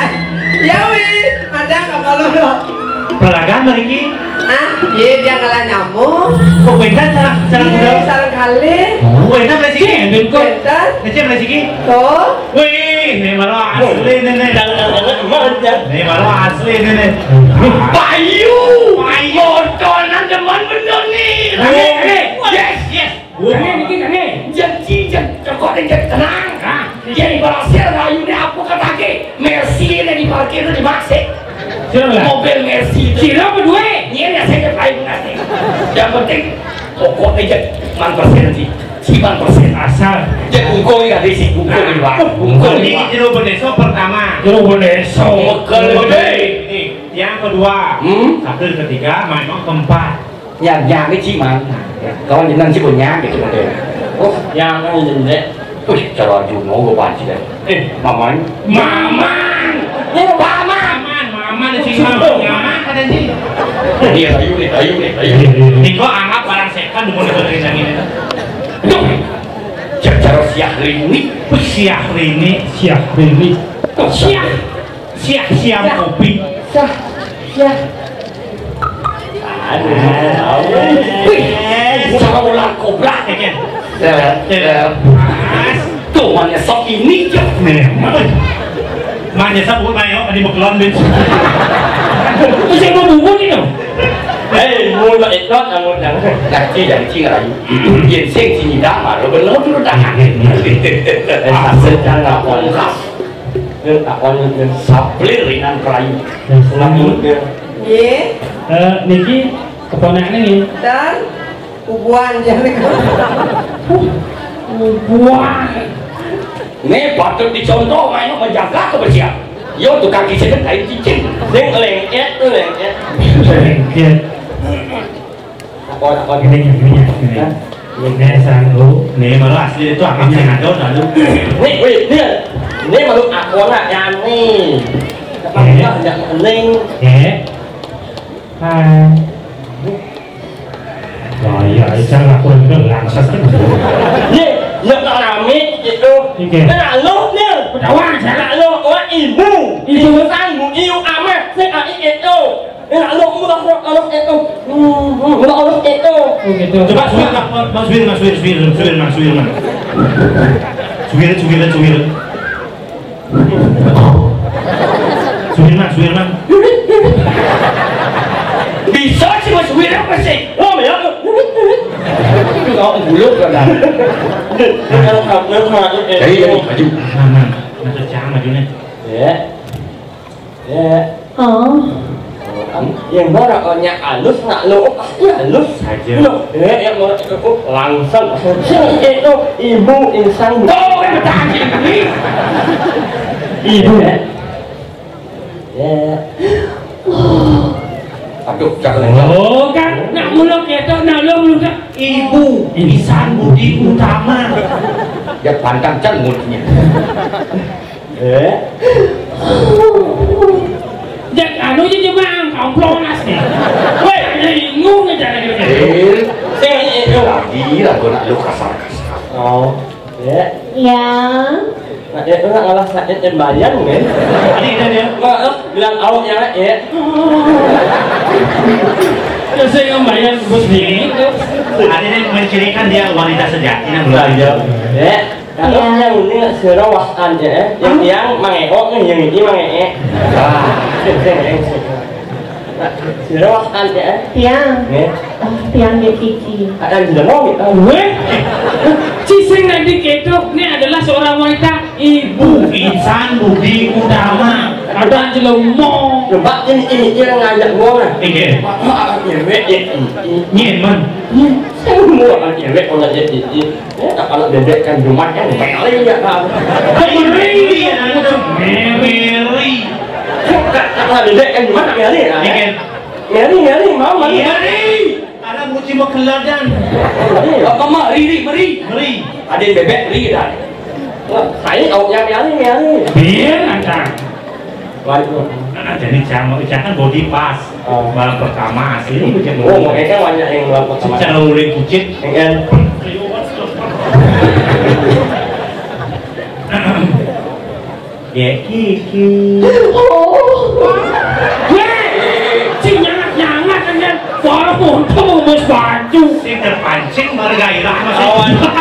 Ya wi, ada kalau lo. Pelanggan lagi. Iya dia ngalah nyamuk. Kok beda sarang Iya sarang kali. Beda belasiki. Beda. Kecil belasiki. Tuh. Wih, ini malu asli nenek. Ini malu asli nenek. Payu. Motonan teman bener nih. Yes. Janji kok tenang. Jadi berhasil rayunya apa katake? Mercy ini diparkir di Maxi. Mobil Mercy itu. Siapa dua? Ini saya pakai ngasih. Yang penting pokoknya jadi man% sih. Ciban persen Asal. Jadi ungkoi nggak di sini. Ini jeruk beneso pertama. Jeruk beneso. Yang kedua. Satu ketiga, memang keempat. Nhà cái chi mà có những năm chỉ của nhà cái chuyện này Nhà cái gì đấy? ui trời ơi dù ngủ của bạn chị đây mama Mama di sini mama ada sih. Dia ayu nih. Niko anggap barang second mau dengerin yang ini. Cara siap rini. Siap kopi. Sama ular kobra kan. Tuh mana sok ini je. Mana sabut mayo di bekelon bin. Saya mau bubur ni dong. Mua lại đó là một đằng. Đặc chi là diện sinh thì nhìn đã mà rồi bên lớn nó đã hàng. Sắp sinh ra là còn khóc. Nhưng tak on nhưng Sắp beli rinan kerayu. Selamat dia. Iya. Niki keponakan ini. Dan ubuan jadi Wah. Ini patut dicontoh main menjaga kebersihan. Yo tukang kitchen kain cincin. Nên lèn ép nó lèn ép. Kia. Còn Cái này nghe sang lú. Nih malu asli itu akan yang ada lalu. Ini mà lúc con là nhà này. Các bạn có nhận lên. Rồi sao là quên cái làm sao thế? Nhận là mít chị đâu. Cái là lúc nhá. Đâu ăn sao? Là lúc có ibu sang một yêu mà. Sẽ là ít đâu. Cái là lúc mua lúc ít đâu. Mua lúc ít đâu. Coba Suwirman. Bisa sih mas Wira apa sih? Oh mày ơi. Cái đó một lúc rồi là. Nước hoa Đấy maju. Nanti cang maju nih. Yang đó là nhà lúc nạ lỗ lúc Saja. em nói langsung itu ibu insan Oh yang bertahan ini. ibu Aduh jangan Oh kan, nak muluk itu, nak muluk tak? Ibu insan budi utama. Ya pandang chân mulutnya. Jak anu je jemaah kampung nasi. Weh, jadi ngung aja gitu. Saya itu Lagi lah gua nak lu kasar. oh Ya. nah itu nggak ngalah sakit bayang kan Ini dia. bilang awak yang Saya ngambayan bos ni. Ada yang mencirikan dia wanita sejati yang belajar belajar. kalau yang ini serawas aja yang mangeok yang ini mangeek serawas aja Tiang. Tiang dia cici. ada di dalam gitu Weh, Cising nanti ketok ni adalah seorang wanita ibu. Insan budi utama. Ada jelemo. coba ini yang ngajak gua nah Iya. cewek Nyeman. semua cewek kalau jadi kalau bebek kan cuma kan kali ya kan Meri ya. Meri. kalau bebek kan cuma kali ya Meri mau mari Meri. Ada muci mau keladan. Apa mah Riri. ada bebek Riri dah saya ông yang Meri Biar anda. waduh Jadi cang kan body pass. Malam pertama asli kucing. oh makanya banyak yang belum pertama Secara uling kucing. kan Ya kiki. Weh, si nyangat kan dia. bos baju sing terpancing bergairah maksudnya.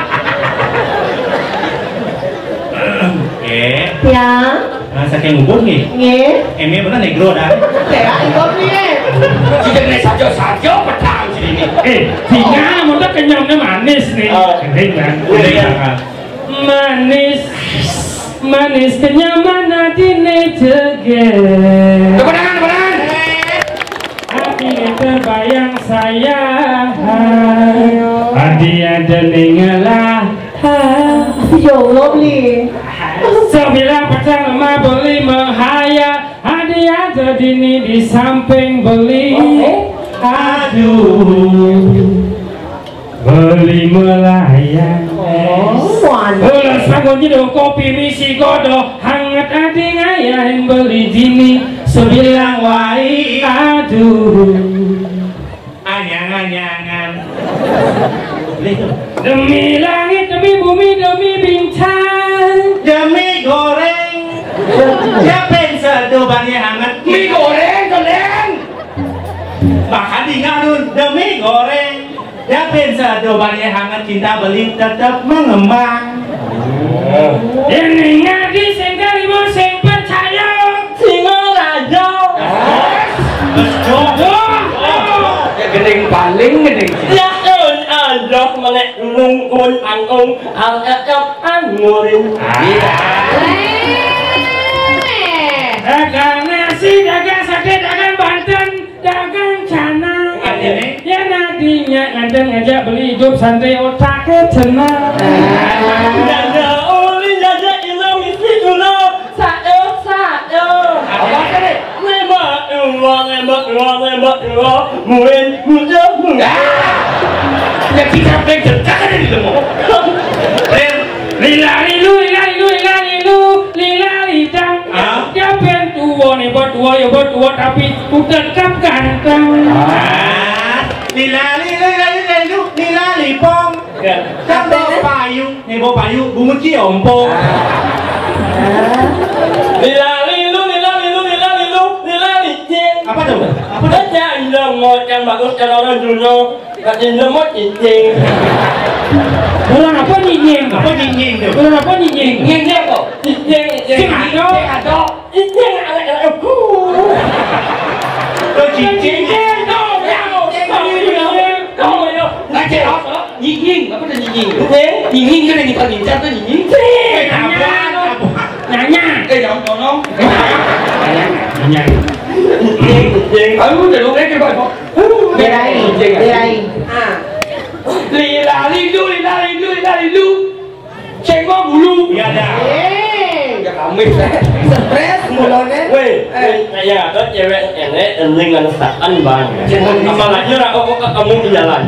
Ya. Saking ngubur nih. Nggih. Eme bener negro dah. Saya ikut nih. Tidak kena saja petang sini. tinggal mudah kenyamnya manis nih. Kening kan. Manis, manis kenyamanan hati jeger. Kemenangan. Hatinya terbayang sayang. Hati ada nengelah. Ya Allah beli. Sebilang pacar lemah beli menghayal. Hadiah dini di samping beli. Aduh, beli melayang. Ulas bangun jido kopi misi kodo hangat adi ngayain beli dini sebilang wai. Aduh, Anyang-anyangan. demi langit, demi bumi, demi bintang, Demi goreng. Siapa sedobannya hangat? Mie goreng. Bahkan diingatun demi goreng. Siapa sedobannya hangat cinta beli tetap mengembang. ini ngadi sing karimo sing percaya singo rajo. Ya gening paling gening. Ya Allah menek nungkun angkung al-aqab angurin. Dagang nasi, dagang sate, dagang banten, dagang canang. Ya nadinya ngajak ngajak beli hidup santai otaknya tenang. Jaga uli jaga ilang misi dulu. Sa'yo. Apa tadi? Nembak uang. Muen mudah. Ya kita belajar jangan di demo. Lila lilu, lila lidang. Dia pentua nih berdua tapi ku tetap ganteng. Lila lipong. Sambo payu, nebo payu, bumuci ompong. Lila licin. Apa tuh? Baca lemot yang bagus kalau orang dulu. Baca lemot licin. Bulan apa nyinying? Apa nyinying tuh? Bulan apa nyinying? Nyinying kok. Licin Ada. Licin anak-anakku. Tuh cicing. Ngajak apa? Nyinying. Apa tuh nyinying? Licin. Nyinying kan yang dipanggil siapa nyinying? Nanya. Jangan. Nanya. Licin. Aduh, udah lu lagi Pak. Diraih. Lila lidu. Cengok bulu. Iya dah. Ya kami Stres mulanya. Weh, kayak ada cewek enek dengan saan bang. Apalagi kamu di jalan.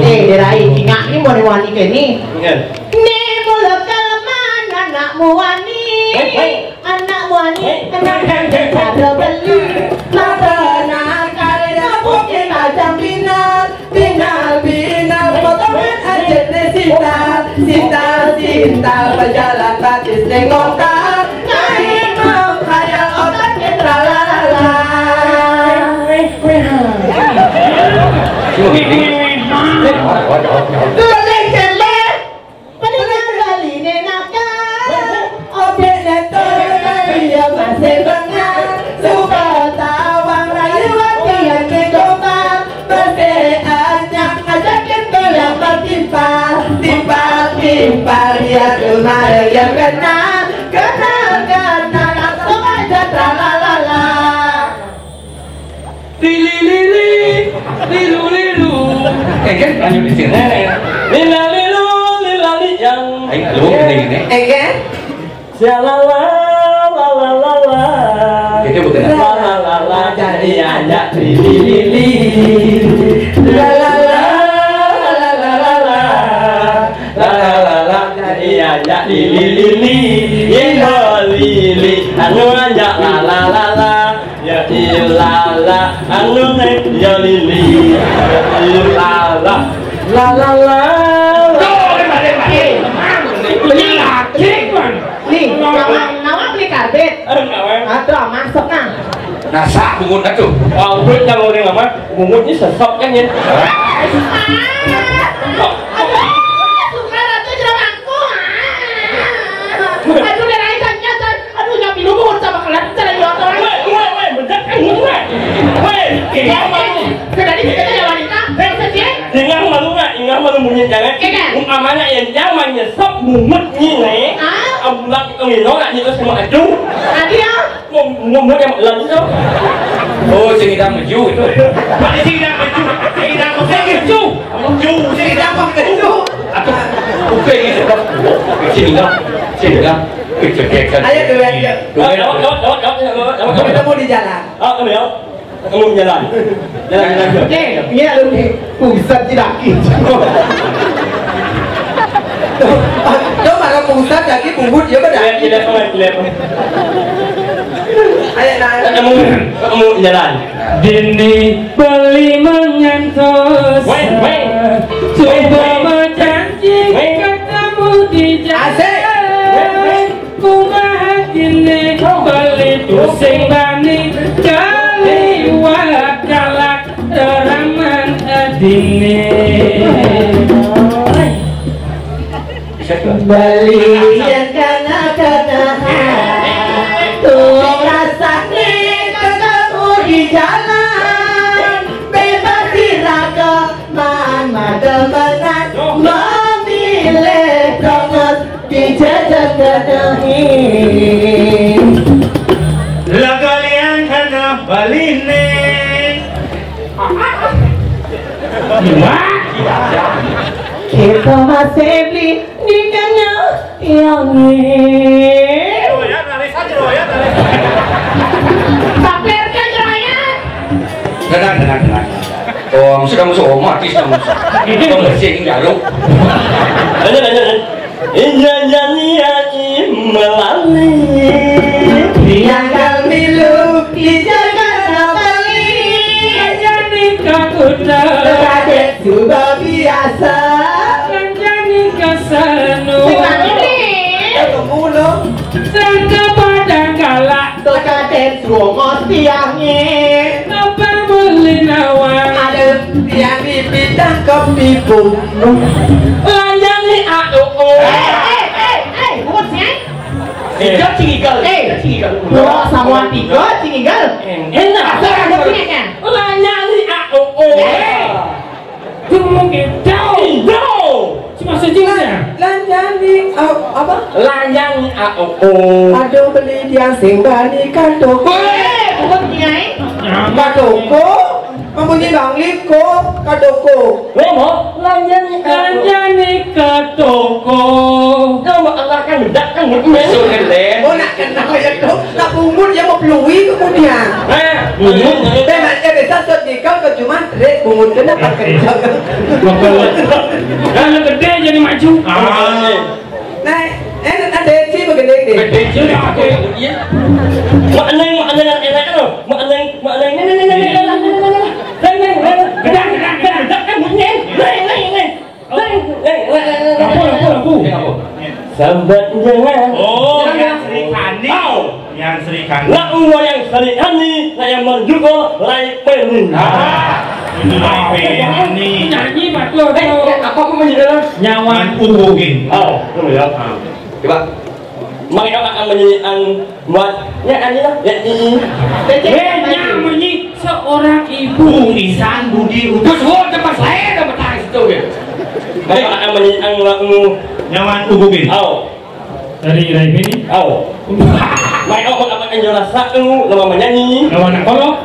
Diraih. Ingat nih mau wani kini. Ingat. Nih mulut kalaman anakmu wani. Anak wani, anak yang bisa beli. Masa nakal dapur kita jam bina. Potongin aja Sinta berjalan batis nengokan. Naik menghayal otak kita lalala. Geleng-geleng pendengar kali nenakan. Objek neto dia masih bengar. Suka tawang rayu hati yang kegombang. Berseanya ngajakin goyang bertimpal. Timpal dia kemarin yang kena langsung aja tralalala. Lilu. Kan lanjut di sini. Lila yang. Ayo lu gini. Again? Jalala. Itu bukan. La jadi aja lili. Lalala. Jadi aja lili. Indo lili. Anu aja la. Ya ilala. Anu ya lili. Ilala. La. Nih, nawang beli karbit. Aduh, masuk nah. Nasa bungut atuh. Bungut yang orang apa? Bungut ini sesok kan ya? Aduh, lerai tanya, aduh nyapi lu mau sama kalian cara jual orang. Weh, bedak kan ini weh. Weh, Kedari kita jadi wanita, sih. ingat malu nggak? Ingat malu bunyi jangan. Amanah yang zaman nyesok bungut ini. Abulak itu nino nak nyesok semua aduh. Adia. Ngomong yang lalu tu. Oh, sing idang meju itu. Pak sing idang meju. Sing idang meju. Sing idang meju. Atuh, oke ini sebab. Sing idang. Kecek-cekan. Ayo duluan. Lewat. Ketemu di jalan. Kamu jalan. Jalan. Ini ada nih pusat tidak. Coba kalau pusat kaki bungut ya pada. Lihat. Ayo naik. Kamu jalan. Dini beli mengantos. Coba berjanji ketemu di jalan. Kumaha dini beli pusing bani kali wakalak teraman dini. Beli yang kana tuh rasanya ketemu di jalan, bebas diraga mana temenan memilih banget di jajan Lah kalian kana baline. kita masih beli di kana yang ini. Papirkan jerayan. Tenang. Oh, mesti kamu mati sama. Kamu bersih jaluk. Lanjut. Injani melali. Yang kami lu di Jakarta Bali. Jadi kakuta Kaget juga biasa. Jadi kesanu Mulu Sangka pada galak Kaget semua tiangnya. Apa beli nawang Ada yang dipitang kopi pun. Lanjani aku. Bukan sih? Tiga cinggal. Dua sama tiga tinggal. Enak. Lanjani aku. Cuma gitu Cuma sejujurnya Lanjani apa? Lanjani aku. Aduh beli dia sing bani kadoko. Bukan sih? Kadoko. Membunyi bang liko kadoko. Mau lanjani Kanjani ke toko Kau Allah kan bedak kan mungkin. Oh nak kenal ya tuh. Nak bungut ya mau pelui kemudian. Memang biasa sot nikah ke cuma rek bungut kena pakai jaga. Kalau gede jadi maju Nah, ada sih begede deh. Mak aneng enak kan? Mak aneng Sambat jangan. Oh, yang Sri Kandi. Yang Sri Kandi. Nak yang Sri Kandi, yang menjugo lai pening. Itu lai pening. Nyanyi betul Apa aku menjadi Nyawan ubugin. Ya. Coba. Makanya akan menyanyikan buat ya lah ya ini. Nyanyi seorang ibu Insan Budi Betul, tempat saya dapat tarik itu ya. Maka akan menyanyikan lagu Nyawan ubugin. dari ini Maka aku akan juara satu lama menyanyi. lawan kolok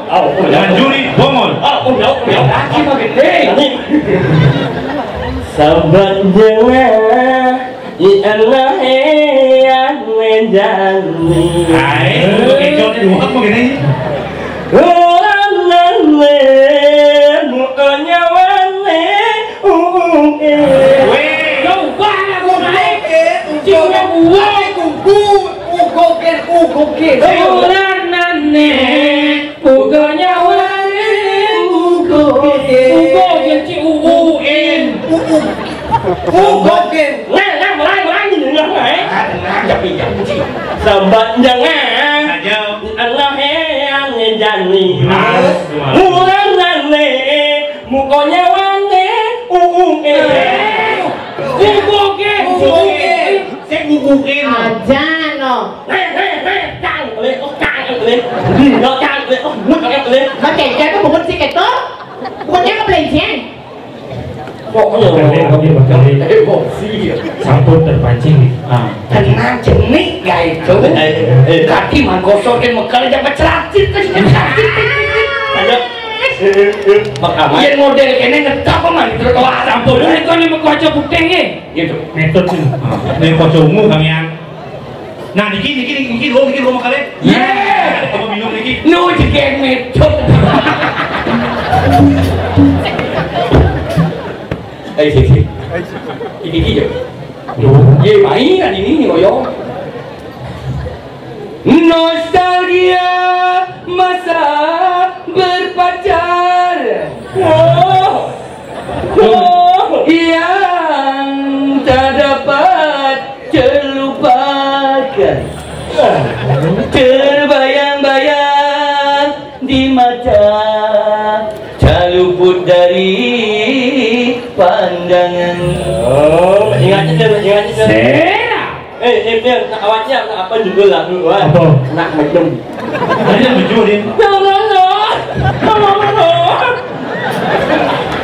Dan Juri Bongol. Laki gede. Sahabat jangan Ianlah yang menjani. Hai, kejot dua begini. Ulanane mukanya wane coba aku naik Ugokin. ulanane mukanya wane ugokin ci uuin Ugokin. Mulai ini dengar Sahabat jangan Aja. Allah yang jani murang nane mukonya wane gugukin aja no mà kể cho có một con xì kẹt tốt con nhắc có lên chén sampun terpancing tenang jenik guys kaki mangkosok dan mekal jangan celacit yang model ini ngetap apa man trotoar sampun ini kau ni mengkocok bukti gitu metode sih ini kocok ungu kalian nah dikit dulu makalnya apa minum dikit nu jegeng metode sih ini aja ye mainan ini koyo nostalgia masa berpacar yang tak dapat terlupakan terbayang-bayang di mata tak luput dari pandangan. Ingat aja. Biar awalnya apa juga lah dulu nak macam aja lucu dia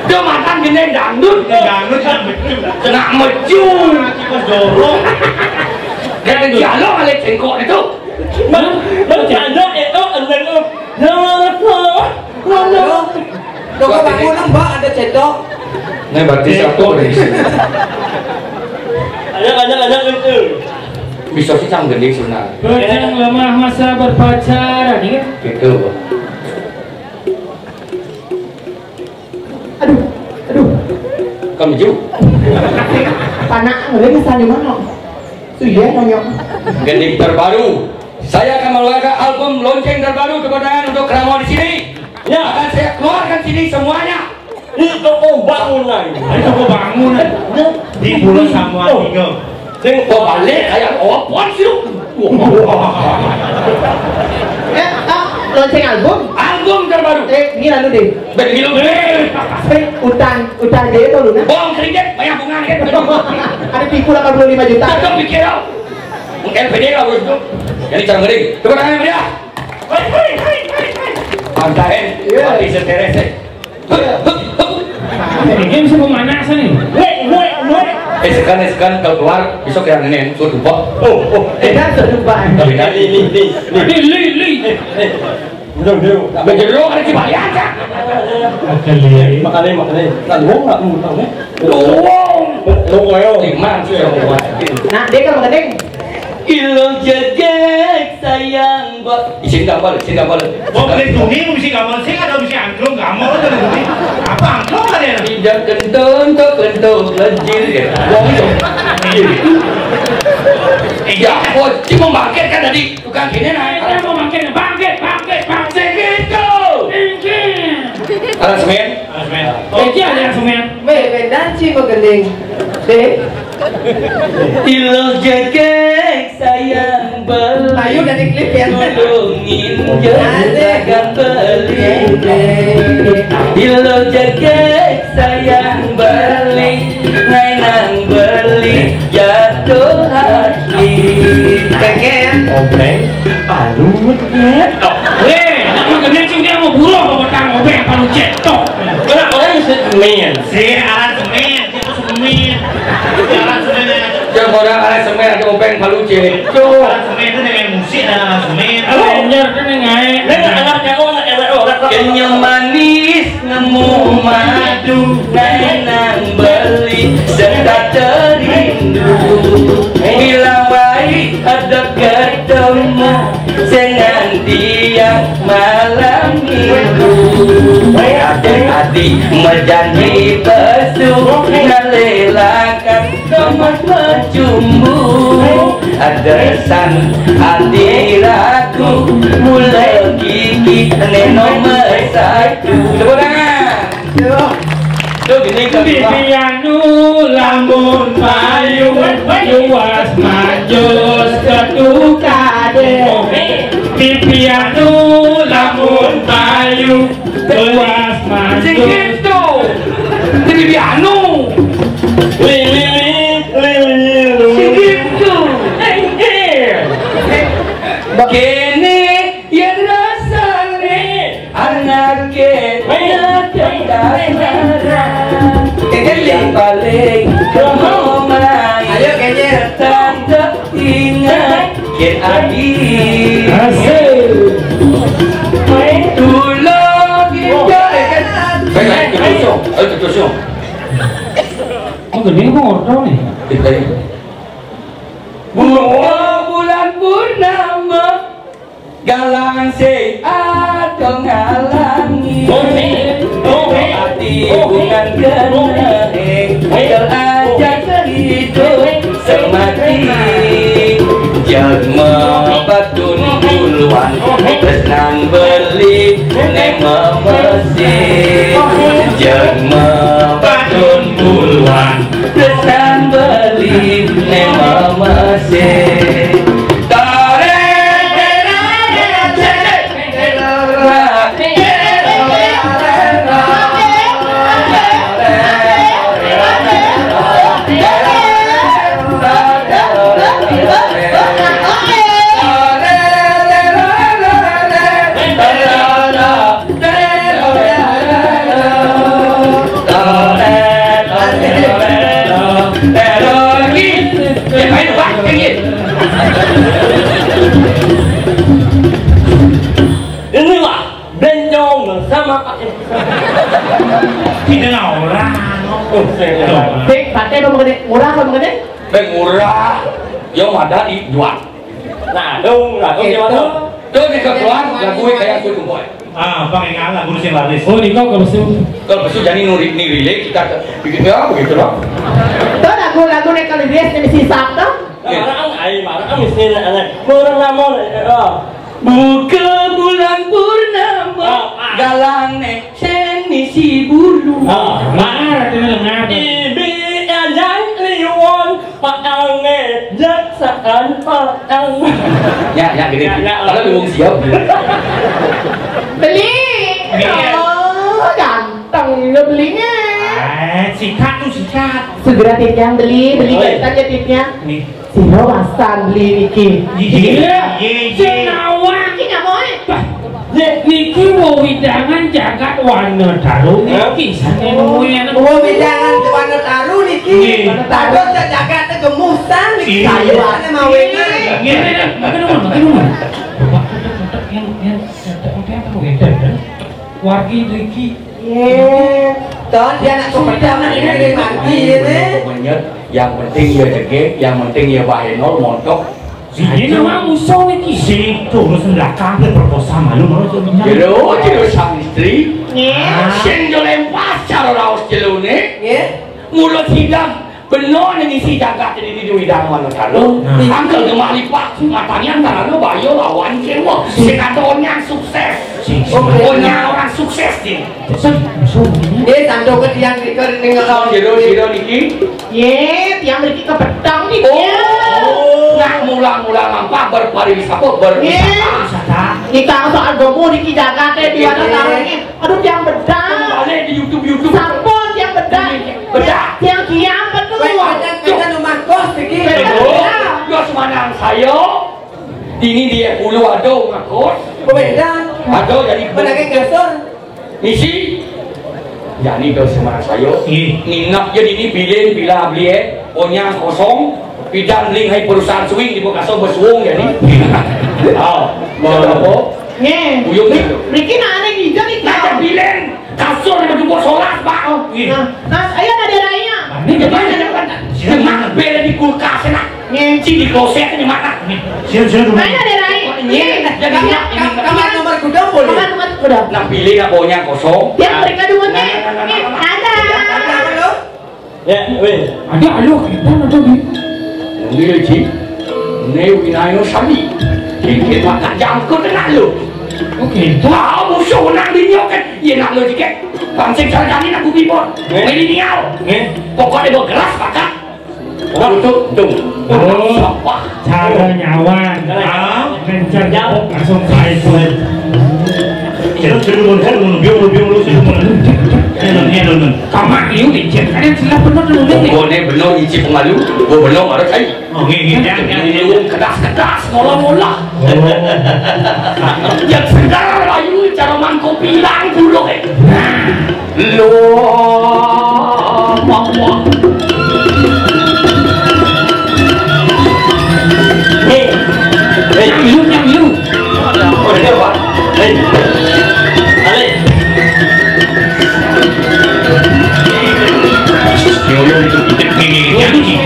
dia makan gini dangdut kan betul kena meju kita dorong kayak dialog oleh cengkok itu bercanda itu enggak Tuh bangun mbak ada cendok. Ini berarti satu dari sini. Ada itu. Bisa sih cang gede sunat. Bajang lemah masa berpacaran, ya? Gitu. aduh Kamu ju. panak ngeliat kesan di mana sudah nonyok Gendik terbaru. Saya akan mengeluarkan album lonceng terbaru kepada untuk Kramo di sini. Ya, akan saya keluarkan sini semuanya. Itu bangunan. di pulau Samoa tinggal Sing kok balik kayak opon sih lu. lonceng album Terbaru. ini lalu deh Begini lu. utang dia tuh lu nah Bong keringet banyak bunga kan. ada tipu 85 juta Tetap pikir tau. LPD lah bro. Jadi jangan ngeri. Coba tangan dia. Pantain. Mati seteres. Ini bisa pemanasan nih. Sekarang kalau keluar besok yang nenek suruh lupa. dan sedupaan Li. Bejeruk ada cibali aja. Makannya. Luang nggak tahu. Luang. Lima sih yang buat. nah dia kan mengadeng Ilong jegek sayang buat. Isin gambar. oh beli tuni mau bisa gambar sih ada bisa angklung gambar ada tuni apa angklung ada ya Tidak kentong lejir ya. Wong itu. Ya, kok cuma bangkit kan tadi tukang gini naik. Kita mau bangkit. Segitu. Ada semen. Dia ada yang semen. Bedan sih begending. Deh. Ilong jegek sayang beli. Ayo dari klip ya. Nolongin jagakan beli. Ilong jegek sayang beli. Ngainang beli jatuh hati. Pengen. Obeng. Aduh, Nak makan cing dia mau buruh mau betang obeng palu cetok. kenapa orang semen? si alat semen itu semen alat semen Jangan orang ada semen ada obeng palu ceto. alat semen itu dengan musik dan alat semen Ranger kan ngai. Anaknya orang Kenyang manis nemu madu. Ngainang beli serta terindu. Bila baik ada ketemu senang tiap malam minggu. Hati-hati menjadi pesu ngelelakan tomat bercumbu. Ada san hati ragu mulai gigi nomor satu. Tepuk tangan. Tuh gini kan. Pipianu lamun payung luas majus ketukade. Pipianu lamun ingat Ken Adi dulu kita baik terusung oh gede kok ordo nih bulan purnama galang se atau ngalangi hati bukan keneng terajak hidup semati jagma batun duluan tresnan beli neng memesi jagma batun duluan tresnan beli neng memesi Inilah bencong bersama Tidak orang. Bek, pakai dong gede, murah dong gede. murah yang ada di dua nah dong gimana tuh di keluar lagu kayak gue kumpoy Bang yang ngalah guru sing laris. oh nih kau kalau besul jadi nuri relay kita bikin ya begitu loh Tuh lagu nih kalau dia mesti sabda. marah mesti murah namun buka bulan purnama galang nek seni si bulu marah dengan ngapa ibi yang liwon paange jaksaan paang ya gini kalau lu siap Beli. Oh, ganteng ya belinya. Sikat tuh sikat. Segera tipnya beli aja tipnya. Nih. Sino wasan beli Niki. iya Ye. Senawan Niki nggak mau Niki mau widangan jagat warna taruh Niki sana nemuin Oh, bidangan ke warna taruh Niki. Takut jagat ke gemusan Niki. Sayuannya mau ini. wargi Niki Toh dia nak kepedaman ini mati ini. yang penting ya jege yang penting ya bahenol montok ini nama musuh Niki Situ urus belakang berproposal malu jero sang istri Iya. sing jolem pacar raos jelune Ya. mulut hidang benar ini si jagat ini di widang mana kalau angkel gemali pak matanya antara lo bayo lawan kewo si kadonya sukses pokoknya orang sukses nih Dia tanduk ke tiang di kering kalau jero niki Ye, tiang beli ke pedang nih. nak mula-mula nampak berpariwisata Nikah soal gomu Niki jaga teh di mana taruhnya. Aduh tiang bedang. balik di YouTube Sampun tiang bedang. Bedah. Tiang kiamat tuh. Kita rumah kos Niki. Yos manang saya ini dia ulu ado ngakos Pemedan. ado jadi Pedagang gasor. misi jadi ke semarang saya ninak jadi ini bilin bila beli punya kosong pidan ling hai perusahaan swing di Bekasi bersuung jadi mau apa Nye. buyung gitu Riki nak aneh hijau nih. nah bilin kasur yang berjumpa sholat pak Nah, ayo ada raya. ini gimana dengan bela di kulkas nak Nye. si di kloset di mana Sini dulu. Ayo ada raya. Nye. jadi Kamar nomor gudang boleh. Kamar nomor udah. nah pilih nak punya kosong Tiang mereka dua nih. Ada. ya weh ada alo kita ada di Nil ji, ne winayo sabi, kiki makan jangkut dengan lu. oke Tahu musuh nak dinyokan, iya nak lu jiket. Pancing sarjani nak kubi pun, milenial. Pokoknya bergeras pakai. Tutup, oh cara nyawan kencan langsung kait Biung kamar liu licin kalian silap benar dulu nih Gue benar isi pengalu, gue benar marah kai. Yang Kedas, mola. Yang sedar ayu cara mangkok pilang dulu lo mama Yang Oh, dia Pak. Hei. Ale. Yo itu kita nyanyi.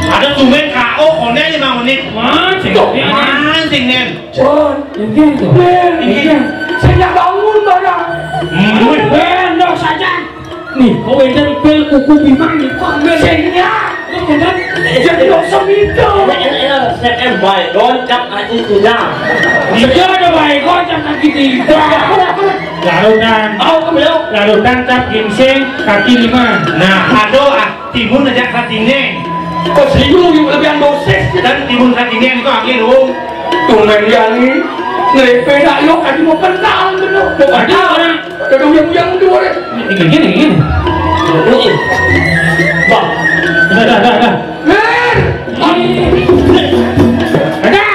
Ada tumben KO konnya 5 menit. Mancing Nen. Saya bangun barang. Benar saja. Nih, kau enter pel kuku bimang nih. Kau bersenya. Jadi dosa itu. Em baik, goncap aja tidak. Dia ada baik goncap kaki 3. Larutan cap ginseng kaki 5. Nah, timun aja katineng. Kau serius yang lebihan dosis. Dan timun katineng itu akhir dong. Tumben yani. Ngerepe dah yo kaki mau kenal bener. Mau ada orang. Kadang yang dua deh. Gini. Bang, Dah. Ada.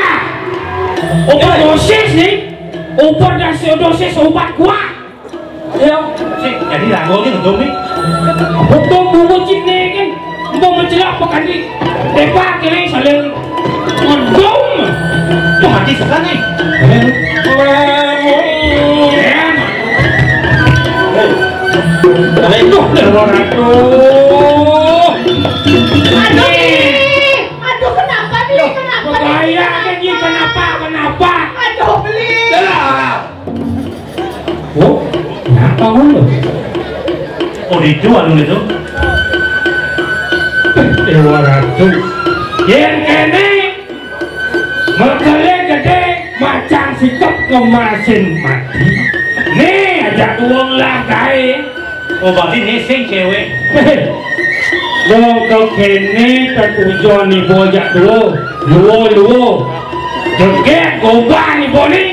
Obat dosis nih. Obat dosis obat kuat. ya. Jadi lagu ini untuk nih. Betul buku cipne kan. Mau mencelak pekan di depan kiri saling ngedom. Tuh hati suka nih. Aduh, Aduh, kenapa nih? Kenapa nih? Kayak ini kenapa? Aduh, beli. Oh, kenapa lu? Oh dijual dulu itu. Dewa Ratu. Yang kene mekele gede macam sikap ngemasin mati. Nih ajak uang lah kae. Oh berarti neseng cewek. Lo kau kene tertujuan ni bojak dulu. Luo. Joget gobang ni boni.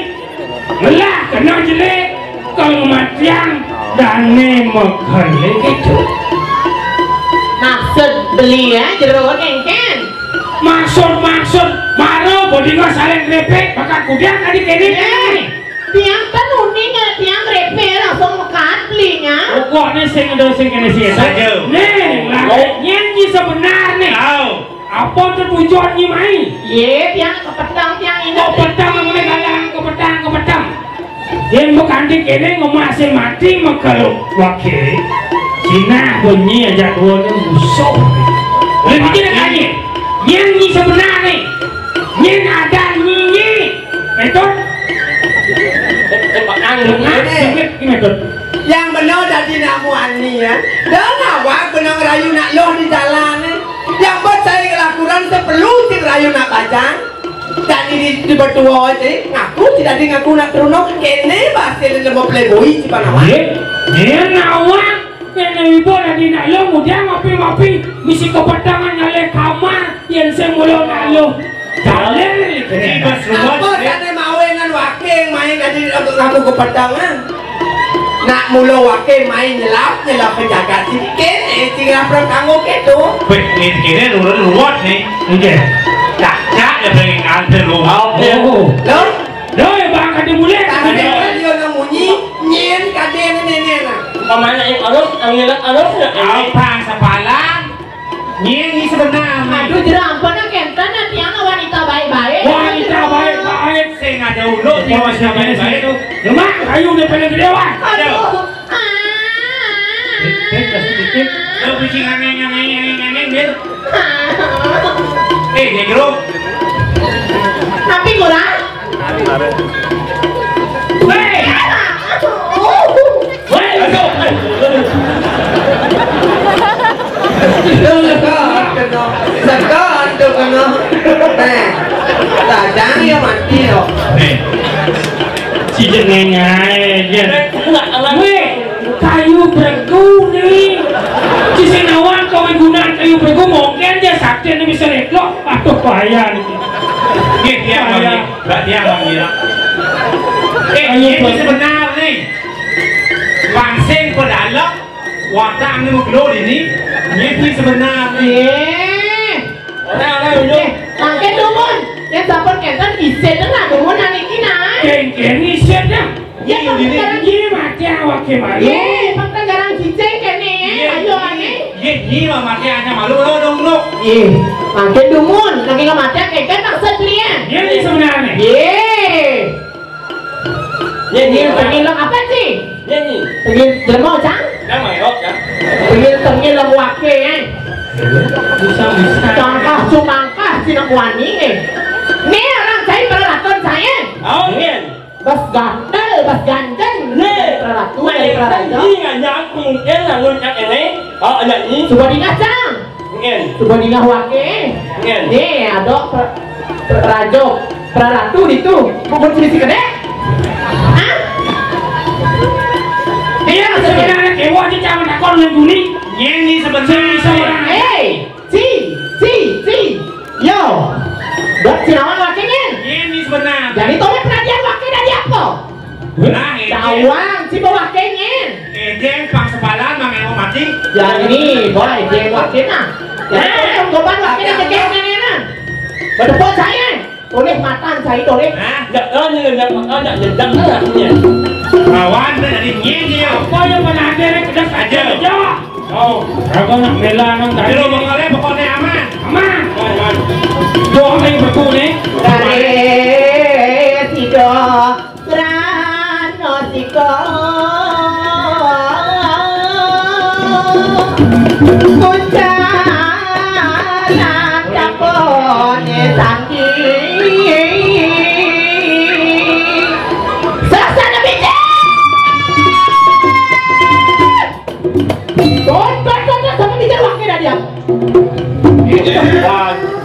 Melah kena jelek. Kau matiang dan ni mekele gitu. Maksud beli ya, jeroan engken. Maksud baru bodi nggak saling repek maka kudian tadi kene Tiang kan uning ya, tiang repe langsung makan belinya. kok nih sing kene sih Saja. nih nyanyi sebenar nih apa tujuan nyi mai Ye, tiang kepetang tiang ini. kok petang ngomongnya galang ke petang yang bukan di kene ngomasih mati maka wakil Cina bunyi aja duanya musuh lebih tidak aja nyanyi sebenar nih nyin ada nyi metode Yang benar dari namuan ni ya. Dan awak benar rayu nak yoh di jalan ni. Yang buat saya lakukan seperlu si rayu nak baca. Dan ini di bertua aja. Ngaku tidak di ngaku nak terunok. Kene bahasa lembut playboy si panawan. Dia nawak. Kena ibu dari nak lo mudah mapi misi kepetangan nyale kamar yang semula nak lo. Jalan ni kena. Apa kata mawenan wakil main tadi untuk ngaku kepetangan. Nak mula wakil main nyelap penjaga sikit. Tinggal perangkanggu gitu. Wait, ini kira luar nih. Okey. Tak ya pengen nganter lu. Loh? Loh ya bang kadi mulai. Tadi dia nak munyi nyen kade nenek nak. Pamana yang arus ya. Apa sepalang? Ini sebenarnya. Aduh, jerampana kentan na tiang wanita baik-baik. Wanita baik-baik. Saya nggak ada ulu di wanita baik-baik itu. Lemak kayu dia paling gede wan. Aduh. Lo bikin aneh dia. Negro. Tapi kurang. Hei. Sekat tu kena. Tak jangan ya mati loh. Si jenengai je. Weh, kayu beregu ni. Si senawan kau menggunakan kayu beregu mungkin dia sakit ni bisa reklok. Aduh payah ni. dia manggil. Ini sebenarnya nih. Langsing pedalok, watak anu gelo ini. Ini sebenarnya. Orang ujung. Makin dumun. Yang dapat kentan isen lah dumun anak kita. Keng isen dah. Ya Ini mati awak kemarin. Ye, fakta garang cicing kene. Ayo ane. Ye mati aja malu lo. Ye, makin dumun. Lagi nggak mati kentan tak setia. Ini sebenarnya. Ye, pengen lo apa sih? Ini. Pengen jelma cang? Đang mày ốc ya. Pengen lo wakil ya. Bisa. Cuma si nak wani ni. Ni orang saya peralatan saya. Áo nghiền. Bas gandeng. Peralatan. Mày đang đi ngả nhang cùng cái là luôn nhạc này. Nhận ý. Coba cang. Nghiền. Coba wakil. Nghiền. Ni ada rajo peralatu itu. Bukan sini si kedek. Hah? Dia sebenarnya kewa aja jangan takon dengan Juni. Ini sebenarnya. Yo. Buat sinawan wakilnya. Ini sebenarnya. Jadi tolong perhatian wakil dari apa? Nah, Cawang si wakilnya. Ejeng pang sepalan mang mati. Jadi boy, dia wakil nah. Jadi tolong goban wakil yang jengkel nah. Berdepot saya. Toleh matan saya toleh. Nah, Nhận ơn như nhận nhận là nghiền. kawan dari nyinyi. Apa yang pernah ada yang kedas aja. Oh, aku nak bela nang tadi. Jadi boleh pokoknya aman. Aman. Doa lagi betul ni. Dari tiga grano tiga. Kuncalan kapone sandi. Sasana bijak. Don sama bijak wakil dah dia. Wow.